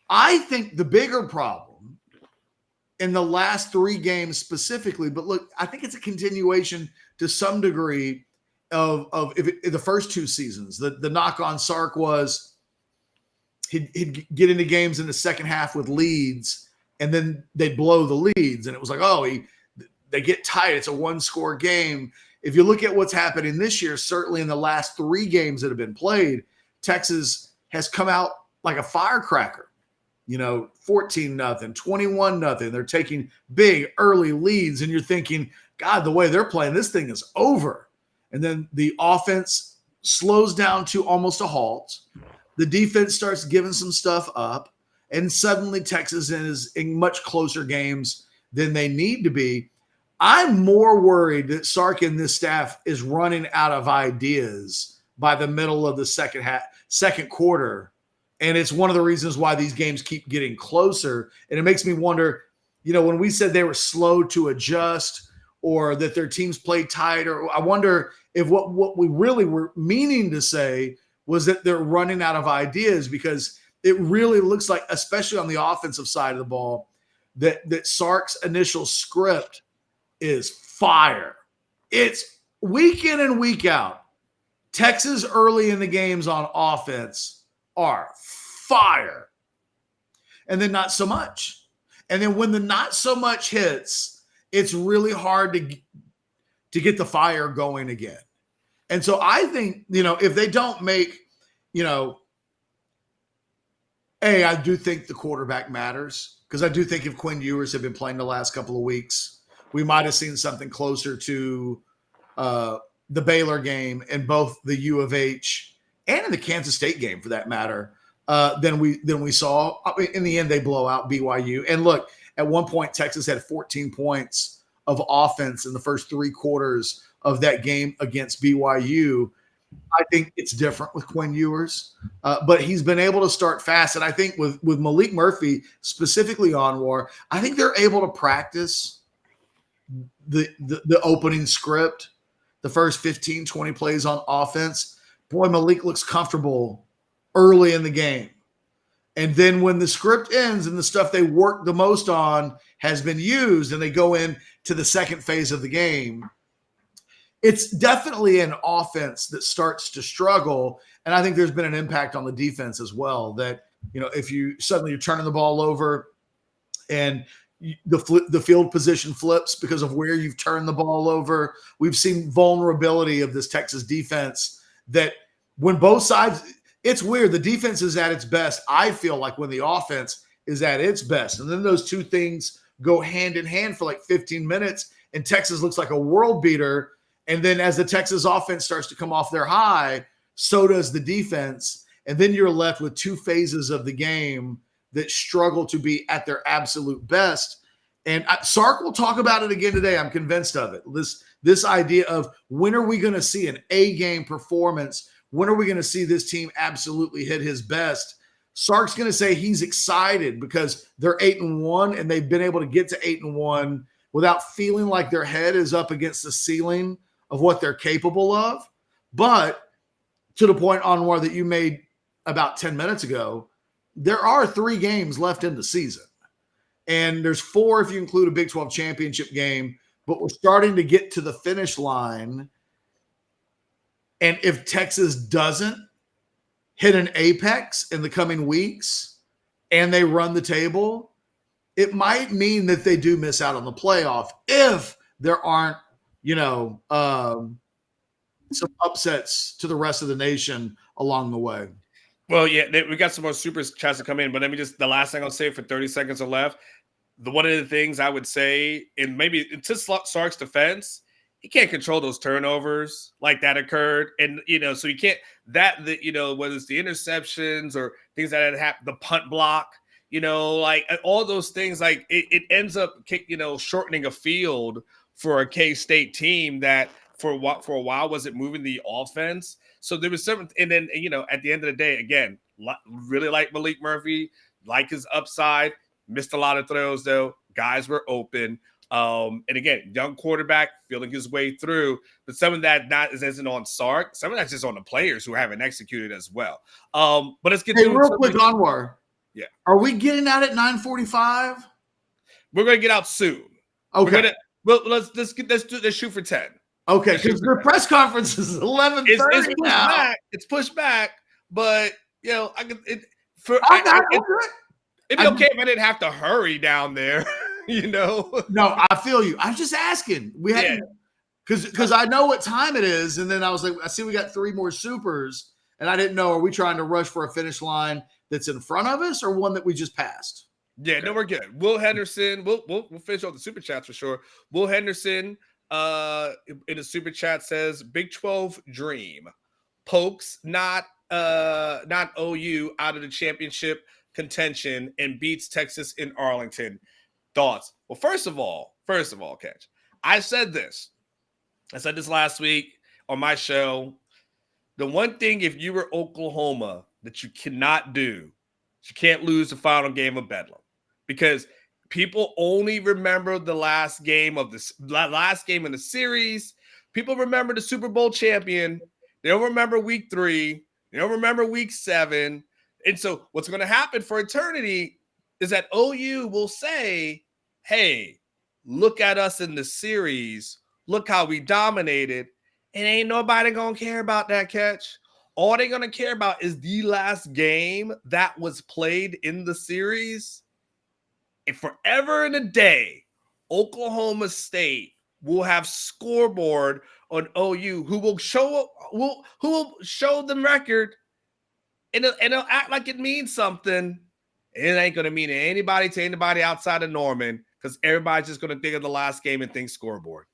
I think the bigger problem in the last 3 games specifically, but look, I think it's a continuation to some degree of the first 2 seasons. The knock on Sark was he'd get into games in the second half with leads, and then they'd blow the leads, and it was like, they get tight. It's a 1-score game. If you look at what's happening this year, certainly in the last 3 games that have been played, Texas has come out like a firecracker. 14-0, 21-0. They're taking big early leads, and you're thinking, God, the way they're playing, this thing is over. And then the offense slows down to almost a halt. The defense starts giving some stuff up, and suddenly Texas is in much closer games than they need to be. I'm more worried that Sark and this staff is running out of ideas by the middle of the second quarter. And it's one of the reasons why these games keep getting closer. And it makes me wonder, when we said they were slow to adjust or that their teams played tight, or I wonder if what we really were meaning to say was that they're running out of ideas, because it really looks like, especially on the offensive side of the ball, that Sark's initial script is fire. It's week in and week out. Texas early in the games on offense are fire. And then not so much. And then when the not so much hits, it's really hard to get the fire going again. And so I think, if they don't make, I do think the quarterback matters, because I do think if Quinn Ewers had been playing the last couple of weeks, we might have seen something closer to the Baylor game and both the U of H and in the Kansas State game, for that matter, than we saw. In the end, they blow out BYU. And look, at one point, Texas had 14 points of offense in the first 3 quarters of that game against BYU. I think it's different with Quinn Ewers, but he's been able to start fast. And I think with Maalik Murphy, specifically on War, I think they're able to practice the opening script, the first 15, 20 plays on offense. Boy, Maalik looks comfortable early in the game. And then when the script ends and the stuff they work the most on has been used and they go in to the second phase of the game, it's definitely an offense that starts to struggle. And I think there's been an impact on the defense as well, that, if you're turning the ball over and the field position flips because of where you've turned the ball over. We've seen vulnerability of this Texas defense, that when both sides, it's weird. The defense is at its best, I feel like, when the offense is at its best. And then those two things go hand in hand for like 15 minutes, and Texas looks like a world beater. And then as the Texas offense starts to come off their high, so does the defense. And then you're left with 2 phases of the game that struggle to be at their absolute best. And Sark will talk about it again today. I'm convinced of it. This idea of, when are we going to see an A-game performance? When are we going to see this team absolutely hit his best? Sark's going to say he's excited because they're 8-1, and they've been able to get to 8-1 without feeling like their head is up against the ceiling of what they're capable of. But to the point, Anwar, that you made about 10 minutes ago, there are 3 games left in the season. And there's 4 if you include a Big 12 championship game. But we're starting to get to the finish line. And if Texas doesn't hit an apex in the coming weeks and they run the table, it might mean that they do miss out on the playoff if there aren't, some upsets to the rest of the nation along the way. Well, yeah, we got some more super chats to come in, but the last thing I'll say for 30 seconds or left, one of the things I would say, and maybe to Sark's defense, he can't control those turnovers like that occurred. And, so you can't, whether it's the interceptions or things that had happened, the punt block, like all those things, like it ends up, shortening a field for a K-State team that for a while wasn't moving the offense. So there was something, and then at the end of the day, again, really like Maalik Murphy, like his upside. Missed a lot of throws though. Guys were open. And again, young quarterback feeling his way through, but some of that isn't on Sark. Some of that's just on the players who haven't executed as well. But let's get through real quick, Anwar. Yeah. Are we getting out at 9:45? We're gonna get out soon. Okay. Let's shoot for 10. Okay, because the press conference is 11:30 now. It's pushed back, but I could. It'd be okay if I didn't have to hurry down there. No, I feel you. I'm just asking. We had because I know what time it is, and then I was like, I see we got 3 more supers, and I didn't know. Are we trying to rush for a finish line that's in front of us, or one that we just passed? Yeah, no, we're good. Will Henderson, we'll finish off the super chats for sure. Will Henderson, in the super chat says Big 12 dream, pokes not OU out of the championship contention and beats Texas in Arlington. Thoughts? Well, first of all, Catch. I said this last week on my show. The one thing, if you were Oklahoma, that you cannot do, you can't lose the final game of Bedlam, because people only remember the last game in the series. People remember the Super Bowl champion. They don't remember week 3. They don't remember week 7. And so what's going to happen for eternity is that OU will say, hey, look at us in the series. Look how we dominated. And ain't nobody going to care about that, Catch. All they're going to care about is the last game that was played in the series. And forever and a day, Oklahoma State will have scoreboard on OU who will show them record, and it'll act like it means something. It ain't going to mean anybody to anybody outside of Norman, because everybody's just going to think of the last game and think scoreboard.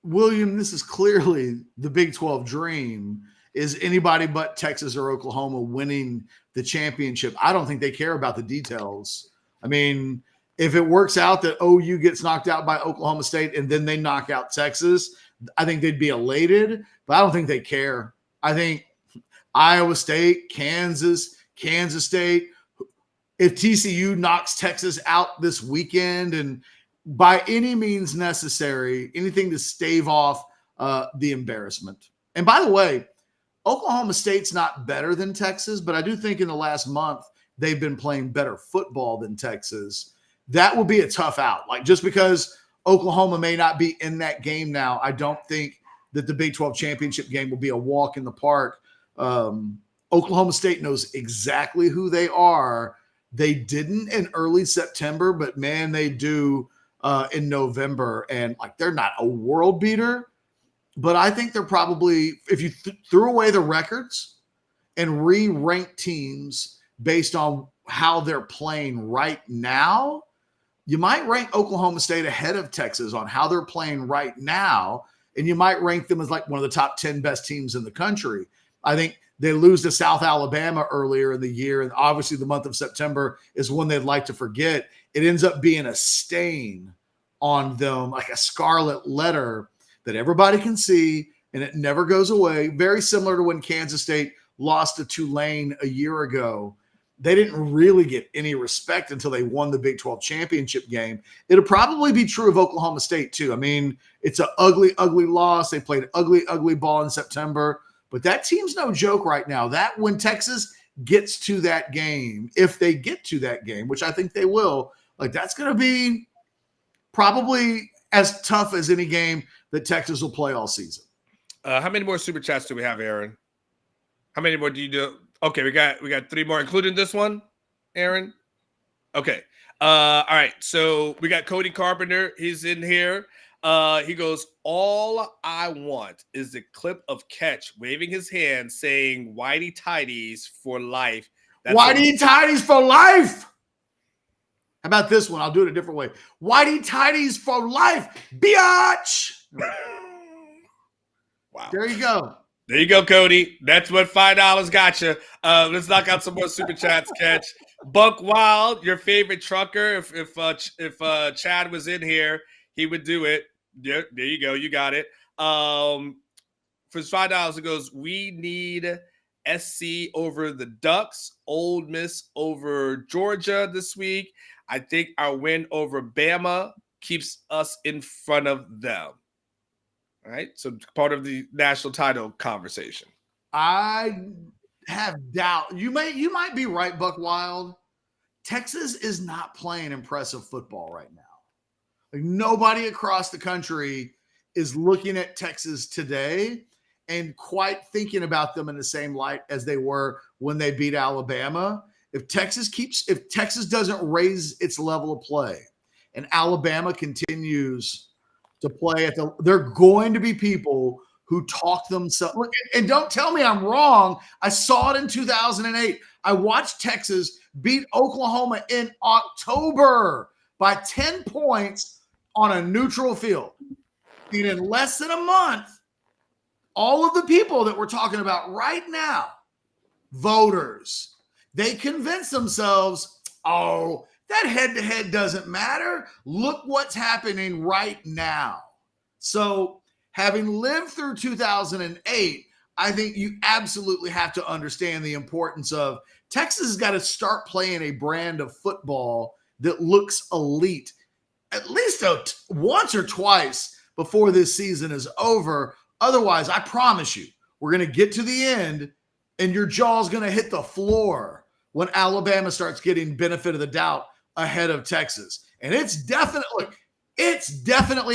William, this is clearly the Big 12 dream, is anybody but Texas or Oklahoma winning the championship. I don't think they care about the details. I mean, if it works out that OU gets knocked out by Oklahoma State and then they knock out Texas, I think they'd be elated, but I don't think they care. I think Iowa State, Kansas State, if TCU knocks Texas out this weekend, and by any means necessary, anything to stave off the embarrassment. And by the way, Oklahoma State's not better than Texas, but I do think in the last month they've been playing better football than Texas. That will be a tough out. Like, just because Oklahoma may not be in that game now, I don't think that the Big 12 championship game will be a walk in the park. Oklahoma State knows exactly who they are. They didn't in early September, but man, they do in November. And like, they're not a world beater, but I think they're probably, if you threw away the records and re-rank teams based on how they're playing right now, you might rank Oklahoma State ahead of Texas on how they're playing right now, and you might rank them as like one of the top 10 best teams in the country. I think they lose to South Alabama earlier in the year, and obviously the month of September is one they'd like to forget. It ends up being a stain on them, like a scarlet letter that everybody can see, and it never goes away. Very similar to when Kansas State lost to Tulane a year ago. They didn't really get any respect until they won the Big 12 championship game. It'll probably be true of Oklahoma State too. I mean, it's an ugly, ugly loss. They played ugly, ugly ball in September, but that team's no joke right now. That when Texas gets to that game, if they get to that game, which I think they will, like, that's going to be probably as tough as any game that Texas will play all season. How many more super chats do we have, Aaron? How many more do you do? Okay, we got 3 more, including this one, Aaron. Okay. All right. So we got Cody Carpenter. He's in here. He goes, all I want is the clip of Catch waving his hand saying Whitey Tidies for life. Whitey Tidies for life. How about this one? I'll do it a different way. Whitey Tidies for life, biatch. Wow. There you go. There you go, Cody. That's what $5 got you. Let's knock out some more super chats, Catch. Buck Wild, your favorite trucker. If Chad was in here, he would do it. Yeah, there you go. You got it. For $5, it goes, we need SC over the Ducks, Ole Miss over Georgia this week. I think our win over Bama keeps us in front of them. All right. So part of the national title conversation. I have doubt. You might be right, Buck Wild. Texas is not playing impressive football right now. Like, nobody across the country is looking at Texas today and quite thinking about them in the same light as they were when they beat Alabama. If Texas doesn't raise its level of play and Alabama continues to play they're going to be people who talk themselves. And don't tell me I'm wrong. I saw it in 2008. I watched Texas beat Oklahoma in October by 10 points on a neutral field. And in less than a month, all of the people that we're talking about right now, voters, they convince themselves, oh, that head-to-head doesn't matter. Look what's happening right now. So having lived through 2008, I think you absolutely have to understand the importance of Texas has got to start playing a brand of football that looks elite at least once or twice before this season is over. Otherwise, I promise you, we're going to get to the end and your jaw's going to hit the floor when Alabama starts getting benefit of the doubt ahead of Texas. And it's definitely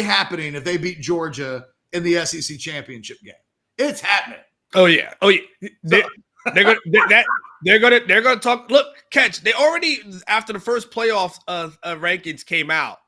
happening if they beat Georgia in the SEC championship game. It's happening. Oh yeah. They're gonna talk. Look, Catch. They already, after the first playoff rankings came out,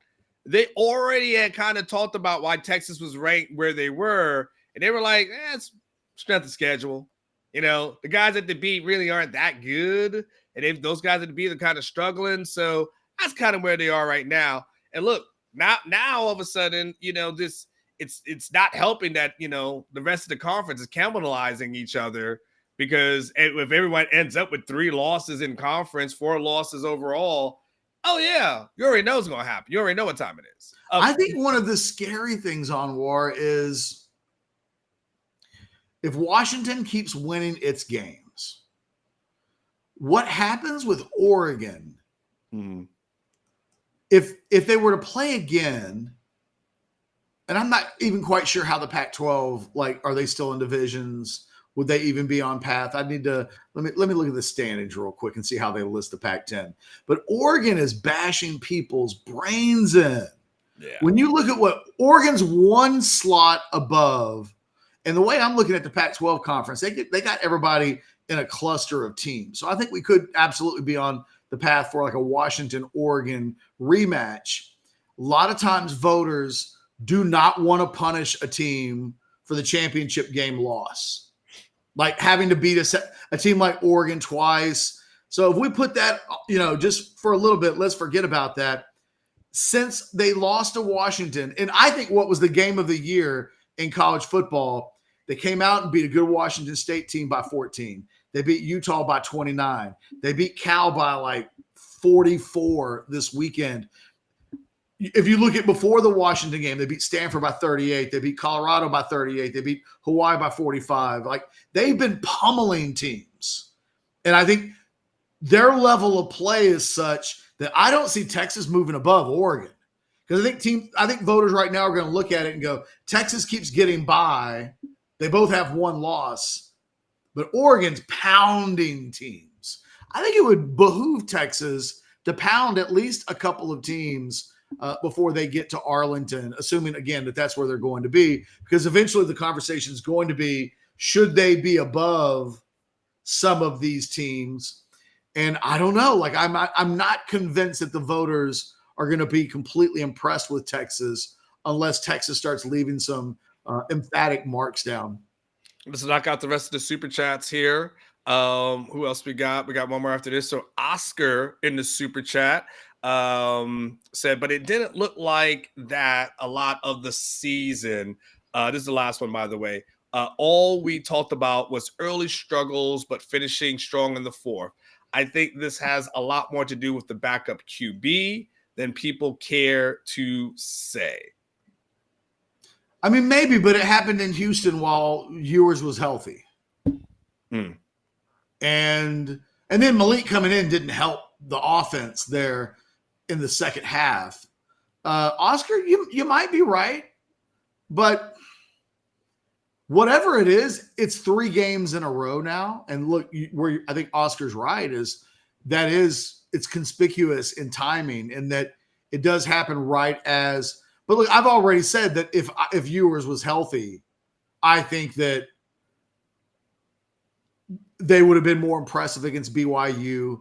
they already had kind of talked about why Texas was ranked where they were, and they were like, it's strength of schedule. You know, the guys that they beat really aren't that good, and those guys that they beat are kind of struggling. So that's kind of where they are right now. And look, now all of a sudden, you know, it's not helping that, you know, the rest of the conference is cannibalizing each other, because if everyone ends up with 3 losses in conference, 4 losses overall, oh yeah, you already know what's going to happen. You already know what time it is. I think one of the scary things on War is if Washington keeps winning its games, what happens with Oregon? Mm-hmm. If they were to play again, and I'm not even quite sure how the Pac-12, like, are they still in divisions? Would they even be on path? I need to let me look at the standings real quick and see how they list the Pac-10. But Oregon is bashing people's brains in. Yeah. When you look at what Oregon's one slot above, and the way I'm looking at the Pac-12 conference, they got everybody in a cluster of teams. So I think we could absolutely be on the path for like a Washington-Oregon rematch. A lot of times voters do not want to punish a team for the championship game loss, like having to beat a team like Oregon twice. So if we put that, you know, just for a little bit, let's forget about that. Since they lost to Washington, and I think what was the game of the year in college football, they came out and beat a good Washington State team by 14. They beat Utah by 29. They beat Cal by like 44 this weekend. If you look at before the Washington game, they beat Stanford by 38. They beat Colorado by 38. They beat Hawaii by 45. Like, they've been pummeling teams. And I think their level of play is such that I don't see Texas moving above Oregon. Because I think voters right now are going to look at it and go, Texas keeps getting by. They both have 1 loss. But Oregon's pounding teams. I think it would behoove Texas to pound at least a couple of teams before they get to Arlington, assuming, again, that that's where they're going to be, because eventually the conversation is going to be, should they be above some of these teams? And I don't know. Like, I'm not convinced that the voters are going to be completely impressed with Texas unless Texas starts leaving some emphatic marks down. Let's knock out the rest of the super chats here. Who else we got? We got one more after this. So Oscar in the super chat said, but it didn't look like that a lot of the season. This is the last one, by the way. All we talked about was early struggles, but finishing strong in the 4th. I think this has a lot more to do with the backup QB than people care to say. I mean, maybe, but it happened in Houston while Ewers was healthy. And then Maalik coming in didn't help the offense there in the second half. Oscar, you might be right, but whatever it is, it's 3 games in a row now. And look, where I think Oscar's right is it's conspicuous in timing, and that it does happen right as. But look, I've already said that if Ewers was healthy, I think that they would have been more impressive against BYU.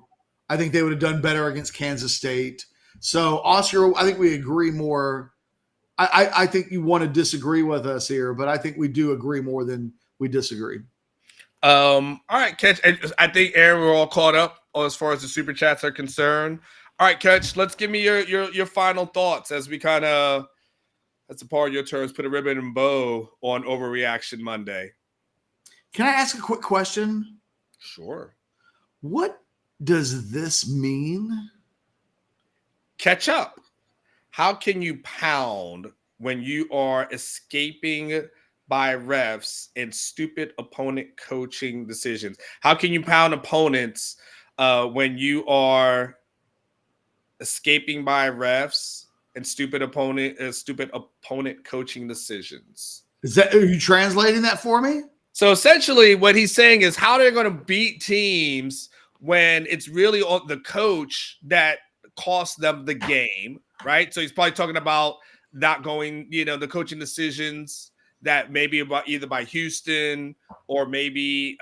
I think they would have done better against Kansas State. So, Oscar, I think we agree more. I think you want to disagree with us here, but I think we do agree more than we disagree. All right, Catch. I think, Aaron, we're all caught up as far as the super chats are concerned. All right, Catch, let's give me your final thoughts as we kind of, that's a part of your terms, put a ribbon and bow on Overreaction Monday. Can I ask a quick question? Sure. What does this mean? Catch up. How can you pound when you are escaping by refs and stupid opponent coaching decisions? How can you pound opponents when you are escaping by refs and stupid opponent coaching decisions? Are you translating that for me? So essentially what he's saying is how they're going to beat teams when it's really the coach that cost them the game, right? So he's probably talking about not going, the coaching decisions that maybe about either by Houston or maybe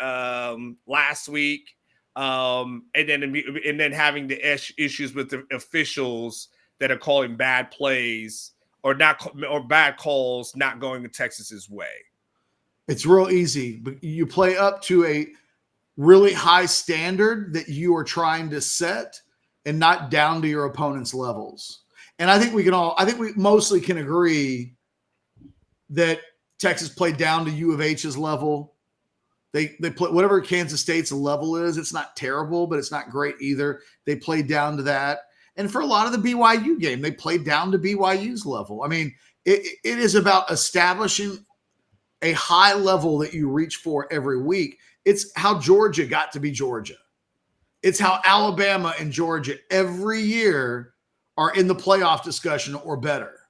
last week, and then having the issues with the officials that are calling bad plays or bad calls not going to Texas's way. It's real easy. You play up to a really high standard that you are trying to set and not down to your opponent's levels. And I think we mostly can agree that Texas played down to U of H's level. They play whatever Kansas State's level is. It's not terrible, but it's not great either. They played down to that. And for a lot of the BYU game, they played down to BYU's level. I mean, it is about establishing a high level that you reach for every week. It's how Georgia got to be Georgia. It's how Alabama and Georgia every year are in the playoff discussion or better.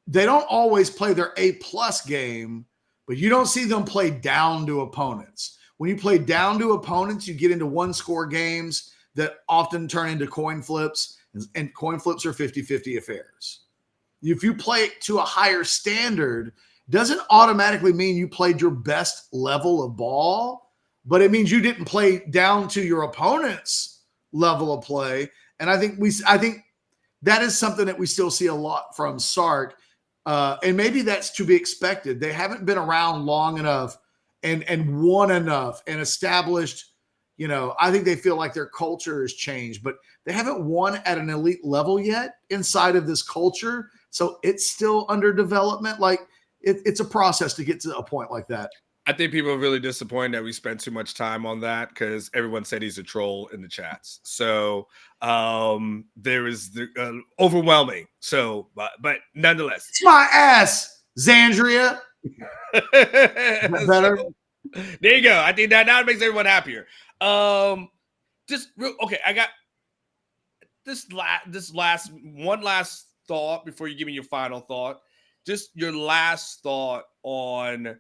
They don't always play their A+ game, but you don't see them play down to opponents. When you play down to opponents, you get into one-score games that often turn into coin flips, and coin flips are 50-50 affairs. If you play it to a higher standard, doesn't automatically mean you played your best level of ball, but it means you didn't play down to your opponent's level of play. And I think that is something that we still see a lot from Sark. And maybe that's to be expected. They haven't been around long enough and won enough and established, I think they feel like their culture has changed, but they haven't won at an elite level yet inside of this culture. So it's still under development. Like it's a process to get to a point like that. I think people are really disappointed that we spent too much time on that because everyone said he's a troll in the chats. So there is the overwhelming. So, but nonetheless, it's my ass, Xandria. Better. There you go. I think that now makes everyone happier. Okay. I got this last thought before you give me your final thought. Just your last thought on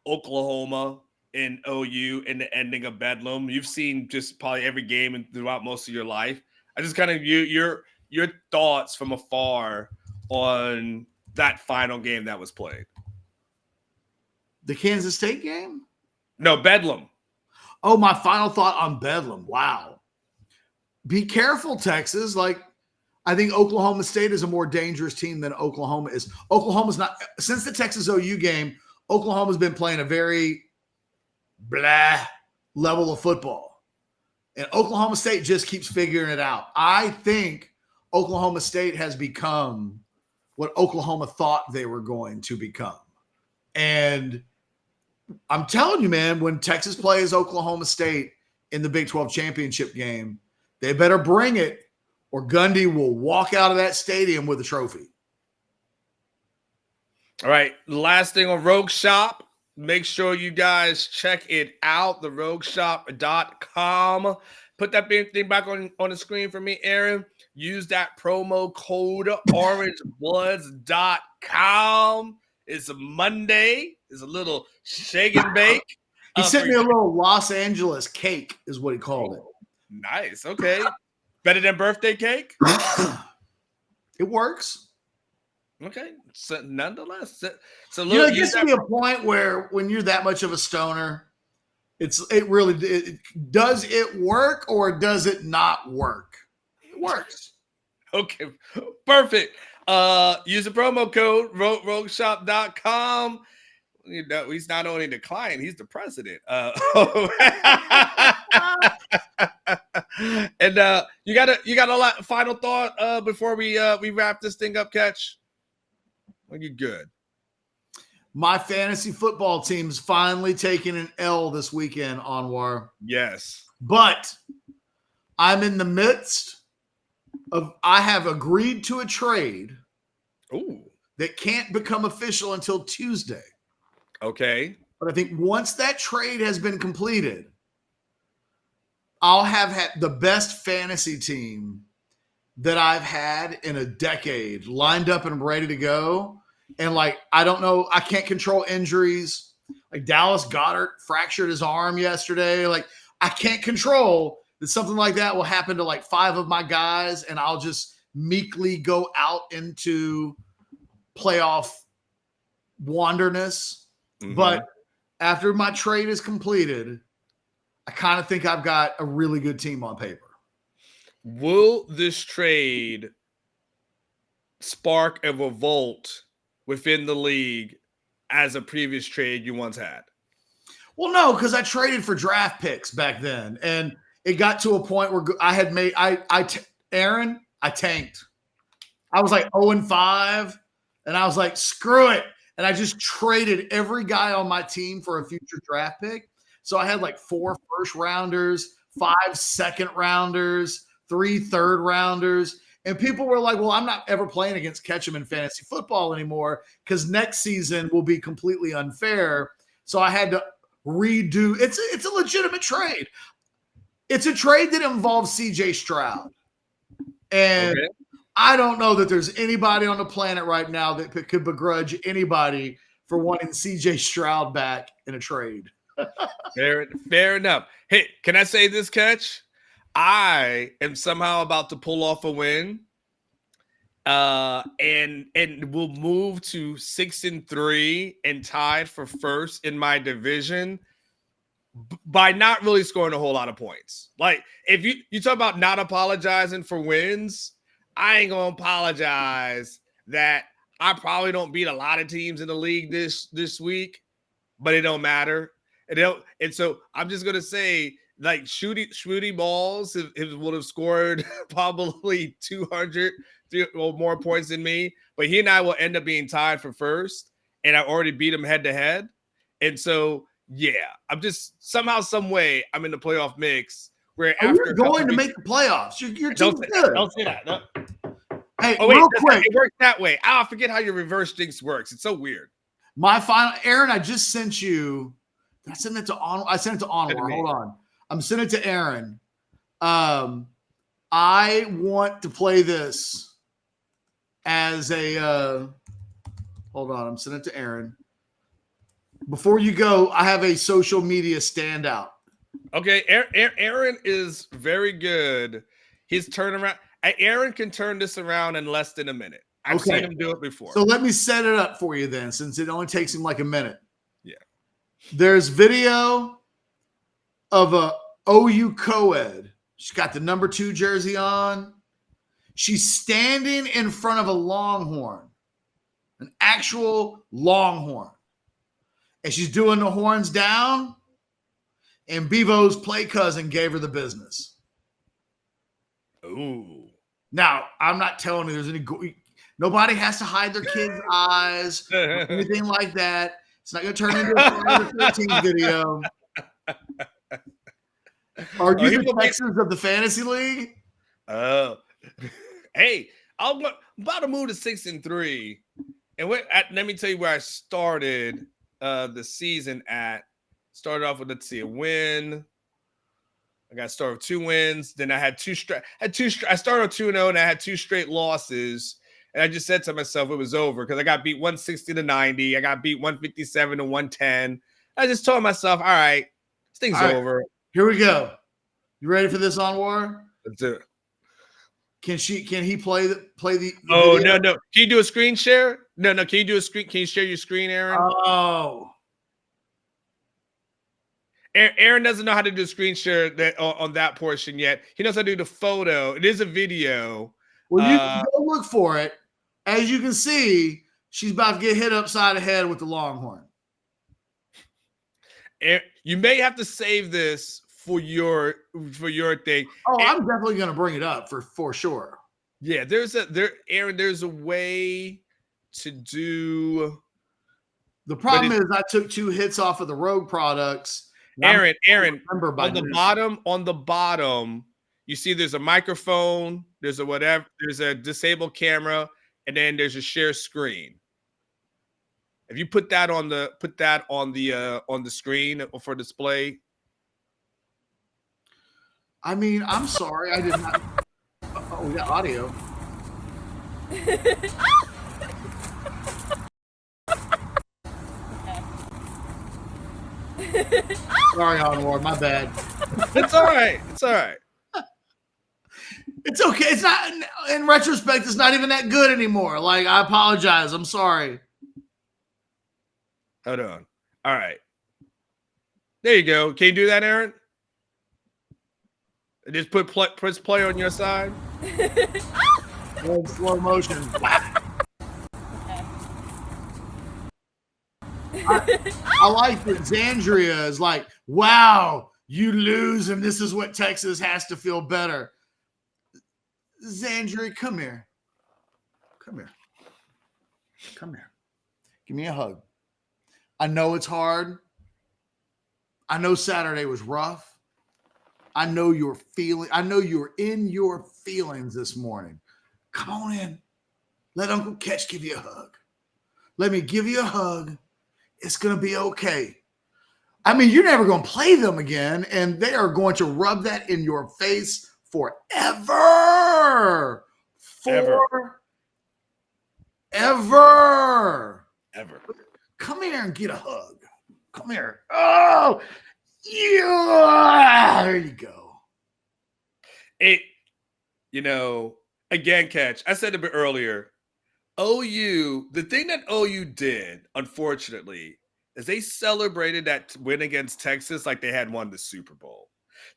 Oklahoma and OU and the ending of Bedlam. You've seen just probably every game and throughout most of your life. I just kind of your thoughts from afar on that final game that was played. The Kansas State game? No, Bedlam. Oh, my final thought on Bedlam. Wow. Be careful, Texas. Like, I think Oklahoma State is a more dangerous team than Oklahoma is. Oklahoma's not – since the Texas OU game, Oklahoma's been playing a very blah level of football. And Oklahoma State just keeps figuring it out. I think Oklahoma State has become what Oklahoma thought they were going to become. And I'm telling you, man, when Texas plays Oklahoma State in the Big 12 championship game, they better bring it or Gundy will walk out of that stadium with a trophy. All right. Last thing on Rogue Shop. Make sure you guys check it out. TheRogueShop.com. Put that thing back on the screen for me, Aaron. Use that promo code OrangeBloods.com. It's a Monday. It's a little shake and bake. He sent me a little Los Angeles cake, is what he called it. Nice. Okay. Better than birthday cake? It works. Okay. So nonetheless, so it gets to be a point where when you're that much of a stoner, does it work or does it not work? It works. Okay. Perfect. Use the promo code RogueShop.com. He's not only the client, he's the president. And you got a final thought before we wrap this thing up, Catch? Are you good? My fantasy football team's finally taking an L this weekend, Anwar. Yes. But I'm in the midst of, I have agreed to a trade that can't become official until Tuesday. Okay. But I think once that trade has been completed, I'll have had the best fantasy team that I've had in a decade lined up and ready to go. And I don't know, I can't control injuries. Like Dallas Goedert fractured his arm yesterday. I can't control that something like that will happen to 5 of my guys, and I'll just meekly go out into playoff wanderness. Mm-hmm. But after my trade is completed, I kind of think I've got a really good team on paper. Will this trade spark a revolt within the league as a previous trade you once had? Well, no, because I traded for draft picks back then, and it got to a point where I had made Aaron, I tanked. I was 0-5, and I was like, screw it. And I just traded every guy on my team for a future draft pick. So I had 4 first-rounders, 5 second-rounders, 3 third-rounders. And people were like, well, I'm not ever playing against Ketchum in fantasy football anymore because next season will be completely unfair. So I had to redo. It's a legitimate trade. It's a trade that involves C.J. Stroud. And I don't know that there's anybody on the planet right now that could begrudge anybody for wanting C.J. Stroud back in a trade. Fair enough. Hey, can I say this, Catch? I am somehow about to pull off a win, and we'll move to 6-3 and tied for first in my division by not really scoring a whole lot of points. If you talk about not apologizing for wins, I ain't gonna apologize that I probably don't beat a lot of teams in the league this week, but it don't matter. And so I'm just gonna say, Shooty Balls would have scored probably 200 or more points than me, but he and I will end up being tied for first, and I already beat him head to head. And so, yeah, I'm just somehow, some way, I'm in the playoff mix. Where you're going to make the playoffs. Your team's good. Don't say that. No. Hey, real quick, it works that way. I forget how your reverse jinx works. It's so weird. My final, Aaron, I just sent you. I sent it to Onward. Hold on. I'm sending it to Aaron. I want to play this as a hold on, I'm sending it to Aaron. Before you go, I have a social media standout. Okay, Aaron is very good. His turnaround. Aaron can turn this around in less than a minute. I've seen him do it before. So let me set it up for you then, since it only takes him a minute. Yeah. There's video of a OU co-ed. She's got the number 2 jersey on. She's standing in front of a Longhorn, an actual Longhorn. And she's doing the horns down, and Bevo's play cousin gave her the business. Ooh. Now, I'm not telling you there's any nobody has to hide their kids' eyes or anything like that. It's not going to turn into a Friday the 13th video. Are you the Texans of the fantasy league? Hey, I'm about to move to 6-3, And let me tell you where I started the season at. Started off with, let's see, a win. I got started with 2 wins. Then I had two straight. I started with 2-0, and I had 2 straight losses. And I just said to myself it was over because I got beat 160-90. I got beat 157-110. I just told myself, all right, this thing's over. Here we go. You ready for this, On War? Let's do it. Can he play the Oh, video? no. Can you do a screen share? No. Can you do a screen? Can you share your screen, Aaron? Oh. Aaron doesn't know how to do screen share on that portion yet. He knows how to do the photo. It is a video. Well, you can go look for it. As you can see, she's about to get hit upside the head with the Longhorn. You may have to save this for your thing. Oh, I'm definitely going to bring it up for sure. Yeah, Aaron, there's a way to do. The problem is I took 2 hits off of the Rogue products. Aaron, on the bottom, you see there's a microphone, there's a disabled camera, and then there's a share screen. If you put that on the screen for display. I mean, I'm sorry, I did not. Oh, we got audio. Sorry, Onward, my bad. It's all right. It's all right. It's okay. It's not, in retrospect, it's not even that good anymore. Like, I apologize. I'm sorry. Hold on. All right. There you go. Can you do that, Aaron? Just press play on your side. In slow motion. I like that Zandria is like, wow, you lose, and this is what Texas has to feel better. Zandria, come here. Come here. Come here. Give me a hug. I know it's hard. I know Saturday was rough. I know you're in your feelings this morning. Come on in. Let Uncle Catch give you a hug. Let me give you a hug. It's going to be okay. I mean, you're never going to play them again, and they are going to rub that in your face forever. Ever. Come here and get a hug. Come here. Oh, yeah. There you go. Again, Catch, I said a bit earlier, OU, the thing that OU did, unfortunately, is they celebrated that win against Texas like they had won the Super Bowl.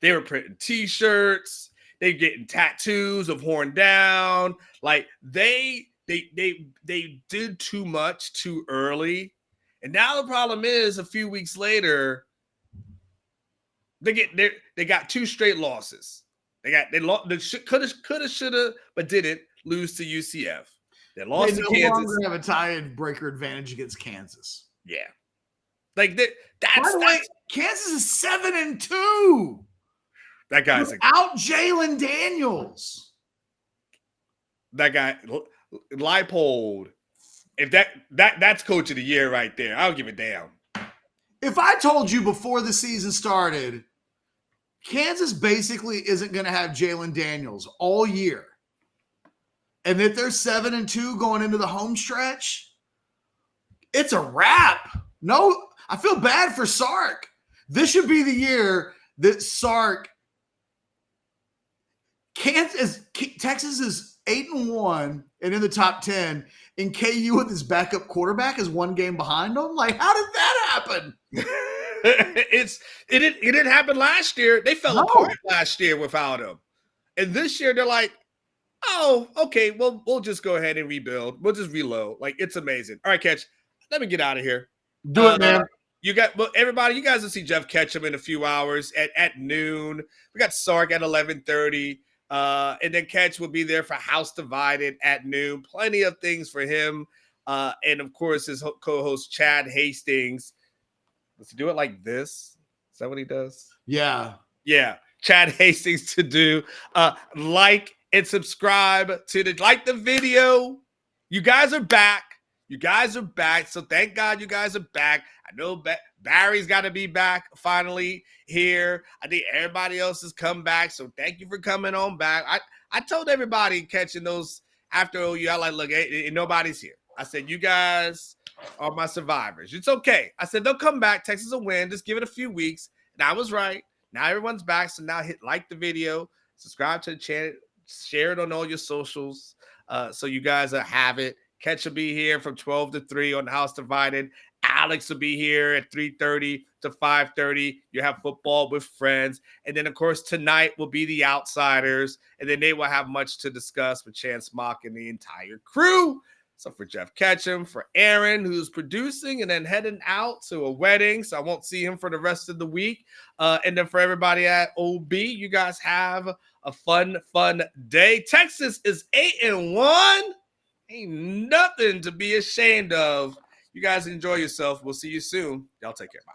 They were printing T-shirts. They getting tattoos of Horn Down. Like they did too much too early. And now the problem is, a few weeks later, they got 2 straight losses. They coulda, shoulda, but didn't lose to UCF. They lost to Kansas. Longer have a tie-breaker advantage against Kansas. Yeah, like that. By the way, Kansas is 7-2. That guy's without Jalen Daniels. That guy, Leipold. If that's coach of the year right there, I don't give a damn. If I told you before the season started, Kansas basically isn't going to have Jalen Daniels all year, and that they're 7-2 going into the home stretch, it's a wrap. No, I feel bad for Sark. This should be the year that Sark. Texas is 8-1 and in the top 10, and KU with his backup quarterback is 1 game behind them. Like, how did that happen? It didn't happen last year. They fell apart last year without him, and this year they're like, oh, okay, well, we'll just go ahead and rebuild. We'll just reload. Like, it's amazing. All right, Catch, let me get out of here. Do it, man. Everybody, you guys will see Jeff Ketchum in a few hours at noon. We got Sark at 11:30. And then Catch will be there for House Divided at noon. Plenty of things for him. And of course, his co-host Chad Hastings. Let's do it like this. Is that what he does? Yeah. Yeah. Chad Hastings to do. Like and subscribe like the video. You guys are back. You guys are back. So thank God you guys are back. I know Barry's got to be back finally here. I think everybody else has come back. So thank you for coming on back. I told everybody catching those after OU, I like, look, nobody's here. I said, you guys are my survivors. It's okay. I said, they'll come back. Texas will win. Just give it a few weeks. And I was right. Now everyone's back. So now like the video, subscribe to the channel, share it on all your socials. So you guys have it. Catch will be here from 12 to 3 on the House Divided. Alex will be here at 3:30 to 5:30. You have football with friends. And then, of course, tonight will be the Outsiders. And then they will have much to discuss with Chance Mock and the entire crew. So for Jeff Ketchum, for Aaron, who's producing and then heading out to a wedding, so I won't see him for the rest of the week. And then for everybody at OB, you guys have a fun day. Texas is 8-1. Ain't nothing to be ashamed of. You guys enjoy yourself. We'll see you soon. Y'all take care. Bye.